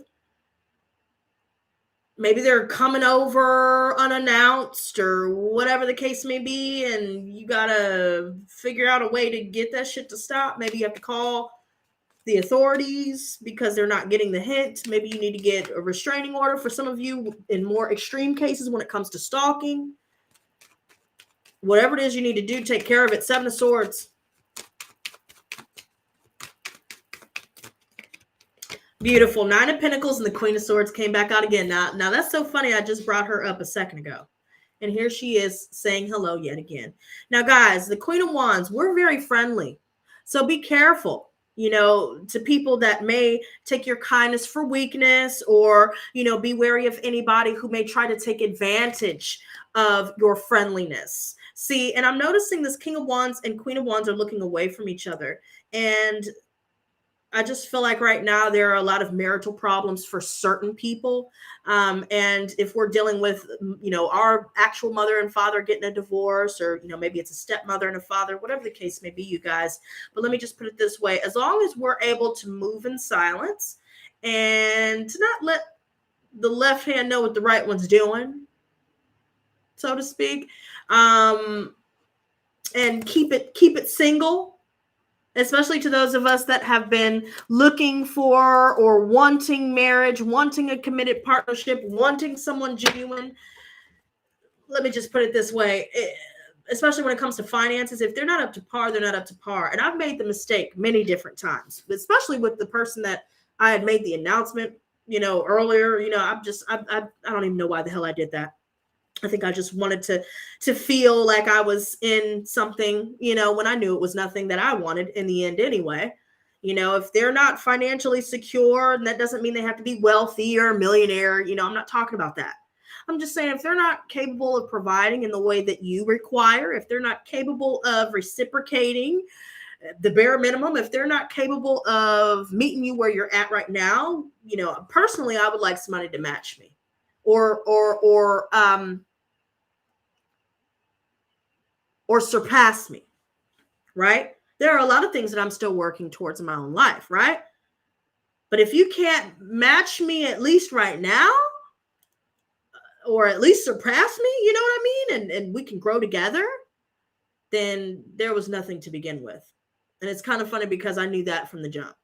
Maybe they're coming over unannounced, or whatever the case may be, and you got to figure out a way to get that shit to stop. Maybe you have to call the authorities because they're not getting the hint. Maybe you need to get a restraining order for some of you in more extreme cases when it comes to stalking. Whatever it is you need to do, take care of it. Seven of Swords. Beautiful. Nine of Pentacles and the Queen of Swords came back out again. Now that's so funny. I just brought her up a second ago. And here she is saying hello yet again. Now, guys, the Queen of Wands, we're very friendly. So be careful, to people that may take your kindness for weakness, or, be wary of anybody who may try to take advantage of your friendliness. See, and I'm noticing this King of Wands and Queen of Wands are looking away from each other. And I just feel like right now there are a lot of marital problems for certain people. And if we're dealing with, our actual mother and father getting a divorce, or, maybe it's a stepmother and a father, whatever the case may be, you guys. But let me just put it this way. As long as we're able to move in silence and to not let the left hand know what the right one's doing, so to speak, and keep it single, especially to those of us that have been looking for or wanting marriage, wanting a committed partnership, wanting someone genuine. Let me just put it this way, especially when it comes to finances, if they're not up to par, they're not up to par. And I've made the mistake many different times, especially with the person that I had made the announcement, earlier. I don't even know why the hell I did that. I think I just wanted to feel like I was in something, when I knew it was nothing that I wanted in the end anyway. If they're not financially secure, and that doesn't mean they have to be wealthy or a millionaire. I'm not talking about that. I'm just saying, if they're not capable of providing in the way that you require, if they're not capable of reciprocating the bare minimum, if they're not capable of meeting you where you're at right now, personally, I would like somebody to match me, or surpass me, right? There are a lot of things that I'm still working towards in my own life, right? But if you can't match me, at least right now, or at least surpass me, you know what I mean? And we can grow together, then there was nothing to begin with. And it's kind of funny because I knew that from the jump.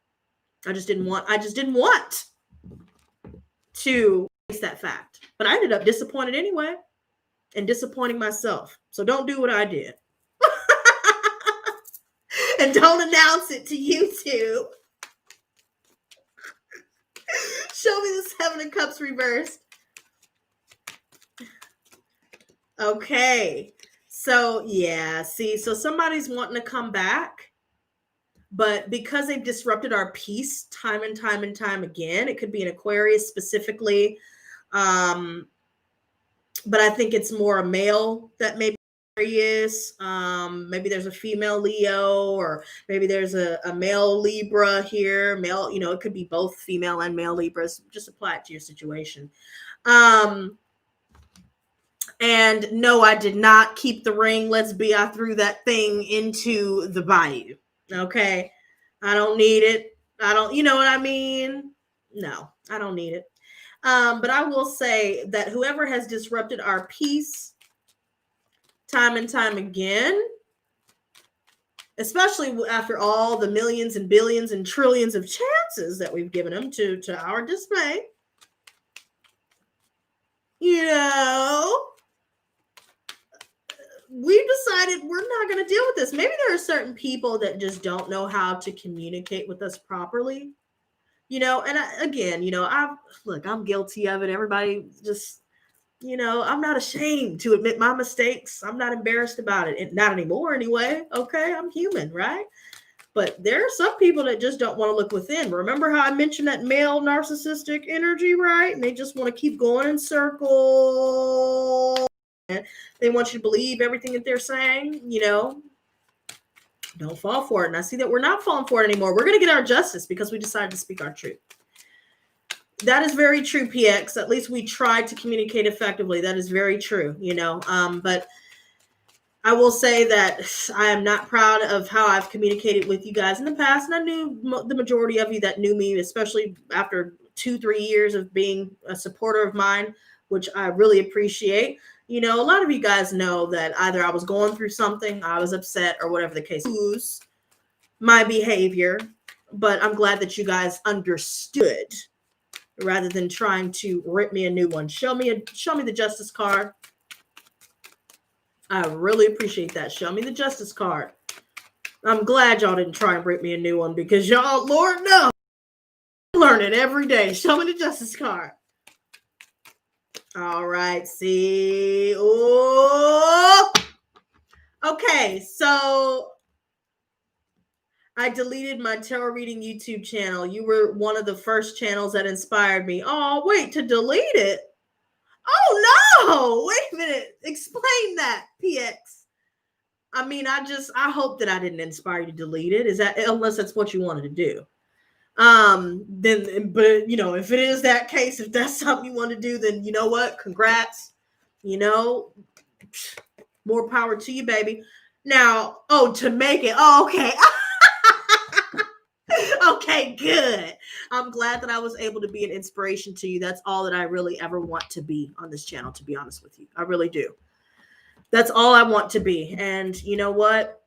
I just didn't want to face that fact. But I ended up disappointed anyway, and disappointing myself. So don't do what I did. And don't announce it to YouTube. Seven of Cups reversed. Okay. So, yeah. See, so somebody's wanting to come back. But because they've disrupted our peace time and time and time again, it could be an Aquarius specifically. But I think it's more a male that maybe Aquarius. Maybe there's a female Leo, or maybe there's a male Libra here. Male, it could be both female and male Libras. Just apply it to your situation. And no, I did not keep the ring. I threw that thing into the bayou. Okay. I don't need it. I don't, you know what I mean? No, I don't need it. But I will say that whoever has disrupted our peace time and time again, especially after all the millions and billions and trillions of chances that we've given them to our dismay, we've decided we're not going to deal with this. Maybe there are certain people that just don't know how to communicate with us properly, and I'm guilty of it. Everybody just, I'm not ashamed to admit my mistakes. I'm not embarrassed about it. Not anymore anyway. Okay. I'm human, right? But there are some people that just don't want to look within. Remember how I mentioned that male narcissistic energy, right? And they just want to keep going in circles. They want you to believe everything that they're saying, don't fall for it. And I see that we're not falling for it anymore. We're going to get our justice because we decided to speak our truth. That is very true, PX. At least we tried to communicate effectively. That is very true, but I will say that I am not proud of how I've communicated with you guys in the past. And I knew the majority of you that knew me, especially after 2-3 years of being a supporter of mine, which I really appreciate. A lot of you guys know that either I was going through something, I was upset, or whatever the case was, my behavior. But I'm glad that you guys understood rather than trying to rip me a new one. Show me the justice card. I really appreciate that. Show me the justice card. I'm glad y'all didn't try and rip me a new one because y'all, Lord knows, I learn it every day. Show me the justice card. All right, see. Oh, okay. So I deleted my tarot reading YouTube channel. You were one of the first channels that inspired me. Oh, wait, to delete it? Oh, no. Wait a minute. Explain that, PX. I mean, I hope that I didn't inspire you to delete it. Is that, unless that's what you wanted to do. But if it is that case, if that's something you want to do, then you know what? Congrats. More power to you, baby. Now, to make it. Oh, okay. Okay, good. I'm glad that I was able to be an inspiration to you. That's all that I really ever want to be on this channel, to be honest with you. I really do. That's all I want to be. And you know what?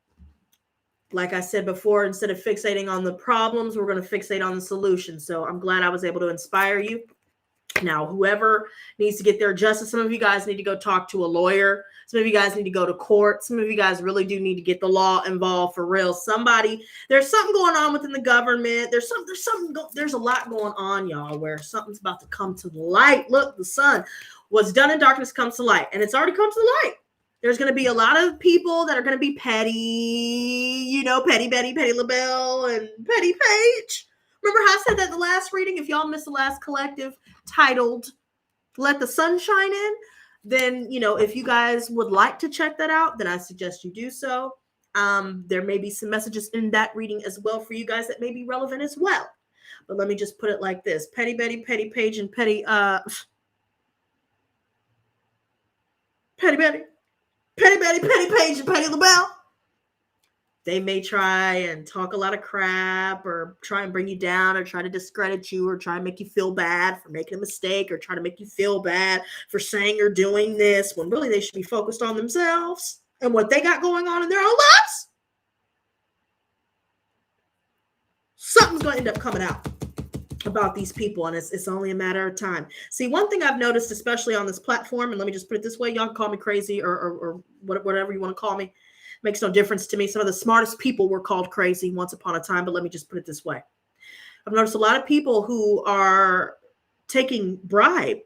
Like I said before, instead of fixating on the problems, we're going to fixate on the solutions. So I'm glad I was able to inspire you. Now, whoever needs to get their justice, some of you guys need to go talk to a lawyer. Some of you guys need to go to court. Some of you guys really do need to get the law involved for real. There's something going on within the government. There's a lot going on, y'all, where something's about to come to the light. Look, the sun. What's done in darkness comes to light, and it's already come to the light. There's going to be a lot of people that are going to be petty, Petty Betty, Petty LaBelle, and Petty Paige. Remember how I said that in the last reading? If y'all missed the last collective titled Let the Sun Shine In, then, if you guys would like to check that out, then I suggest you do so. There may be some messages in that reading as well for you guys that may be relevant as well. But let me just put it like this. Petty Betty, Petty Paige, and Petty Betty, Petty Paige, and Petty LaBelle. They may try and talk a lot of crap or try and bring you down or try to discredit you or try and make you feel bad for making a mistake or try to make you feel bad for saying or doing this when really they should be focused on themselves and what they got going on in their own lives. Something's going to end up coming out about these people, and it's only a matter of time. See, one thing I've noticed, especially on this platform, and let me just put it this way, y'all can call me crazy or whatever you want to call me. Makes no difference to me. Some of the smartest people were called crazy once upon a time, but let me just put it this way. I've noticed a lot of people who are taking bribe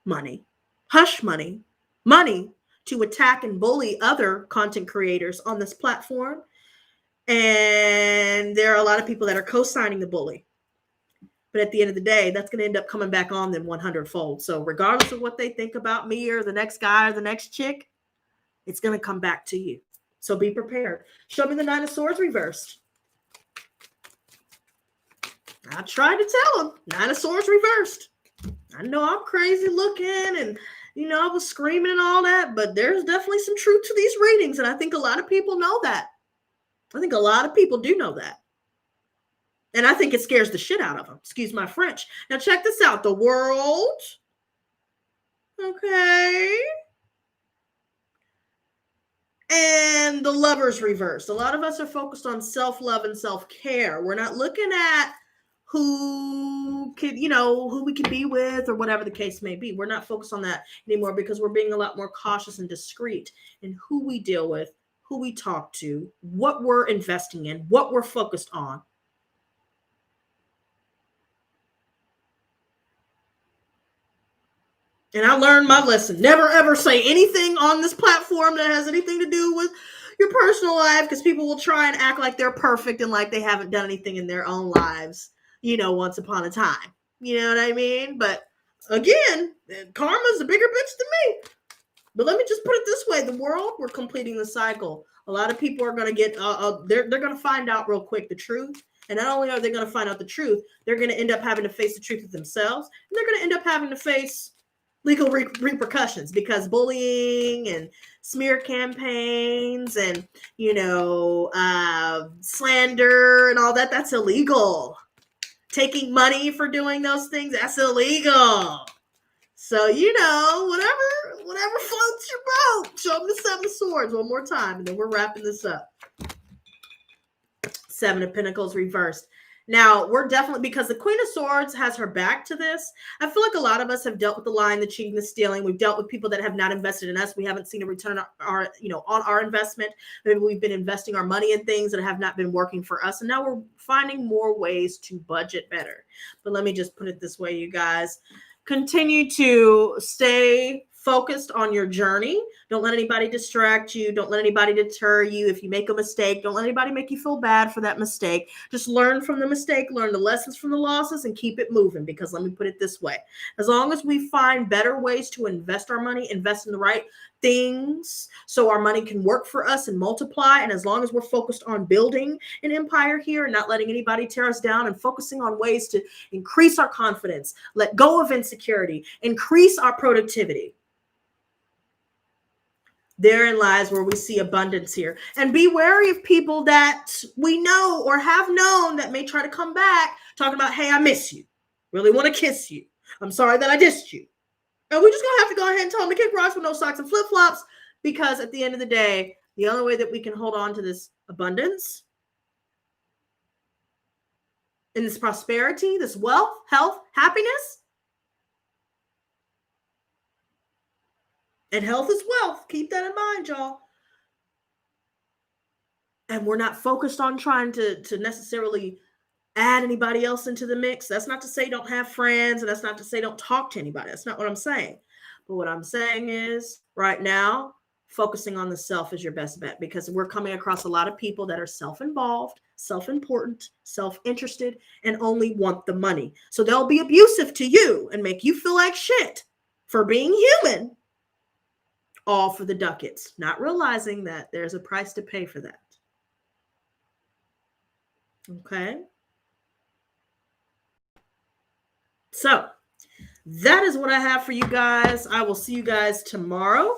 money, hush money, money to attack and bully other content creators on this platform. And there are a lot of people that are co-signing the bully. But at the end of the day, that's going to end up coming back on them 100-fold. So regardless of what they think about me or the next guy or the next chick, it's going to come back to you. So be prepared. Show me the Nine of Swords reversed. I tried to tell him. Nine of Swords reversed. I know I'm crazy looking and, I was screaming and all that, but there's definitely some truth to these readings. And I think a lot of people know that. I think a lot of people do know that. And I think it scares the shit out of them. Excuse my French. Now check this out. The World. Okay. And the Lovers reversed. A lot of us are focused on self-love and self-care. We're not looking at who could, who we could be with or whatever the case may be. We're not focused on that anymore because we're being a lot more cautious and discreet in who we deal with, who we talk to, what we're investing in, what we're focused on. And I learned my lesson. Never, ever say anything on this platform that has anything to do with your personal life, because people will try and act like they're perfect and like they haven't done anything in their own lives, once upon a time. You know what I mean? But again, karma's a bigger bitch than me. But let me just put it this way. The World, we're completing the cycle. A lot of people are going to get, they're going to find out real quick the truth. And not only are they going to find out the truth, they're going to end up having to face the truth of themselves. And they're going to end up having to face legal repercussions, because bullying and smear campaigns and, slander and all that, that's illegal. Taking money for doing those things, that's illegal. So, whatever floats your boat. Show them the Seven of Swords one more time, and then we're wrapping this up. Seven of Pentacles reversed. Now, we're definitely, because the Queen of Swords has her back to this, I feel like a lot of us have dealt with the lying, the cheating, the stealing. We've dealt with people that have not invested in us. We haven't seen a return on our investment. Maybe we've been investing our money in things that have not been working for us. And now we're finding more ways to budget better. But let me just put it this way, you guys. Continue to stay focused on your journey. Don't let anybody distract you. Don't let anybody deter you. If you make a mistake, don't let anybody make you feel bad for that mistake. Just learn from the mistake, learn the lessons from the losses, and keep it moving. Because let me put it this way. As long as we find better ways to invest our money, invest in the right things so our money can work for us and multiply, and as long as we're focused on building an empire here and not letting anybody tear us down and focusing on ways to increase our confidence, let go of insecurity, increase our productivity, therein lies where we see abundance here. And be wary of people that we know or have known that may try to come back talking about, hey, I miss you. Really want to kiss you. I'm sorry that I dissed you. And we're just going to have to go ahead and tell them to kick rocks with no socks and flip-flops, because at the end of the day, the only way that we can hold on to this abundance and this prosperity, this wealth, health, happiness, and health is wealth. Keep that in mind, y'all. And we're not focused on trying to necessarily add anybody else into the mix. That's not to say don't have friends, and that's not to say don't talk to anybody. That's not what I'm saying. But what I'm saying is right now, focusing on the self is your best bet, because we're coming across a lot of people that are self-involved, self-important, self-interested, and only want the money. So they'll be abusive to you and make you feel like shit for being human, all for the ducats, not realizing that there's a price to pay for that. Okay. So that is what I have for you guys. I will see you guys tomorrow.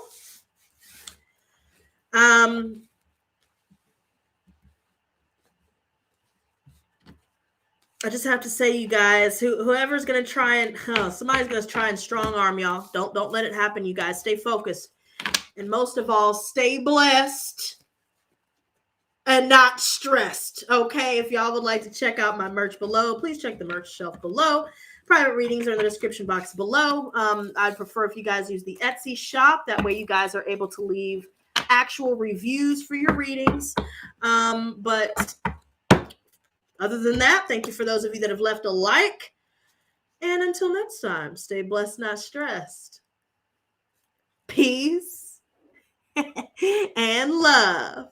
I just have to say, you guys, whoever's going to try and, somebody's going to try and strong arm y'all. Don't let it happen, you guys. Stay focused. And most of all, stay blessed and not stressed. Okay. If y'all would like to check out my merch below, please check the merch shelf below. Private readings are in the description box below. I'd prefer if you guys use the Etsy shop. That way you guys are able to leave actual reviews for your readings. But other than that, thank you for those of you that have left a like. And until next time, stay blessed, not stressed. Peace and love.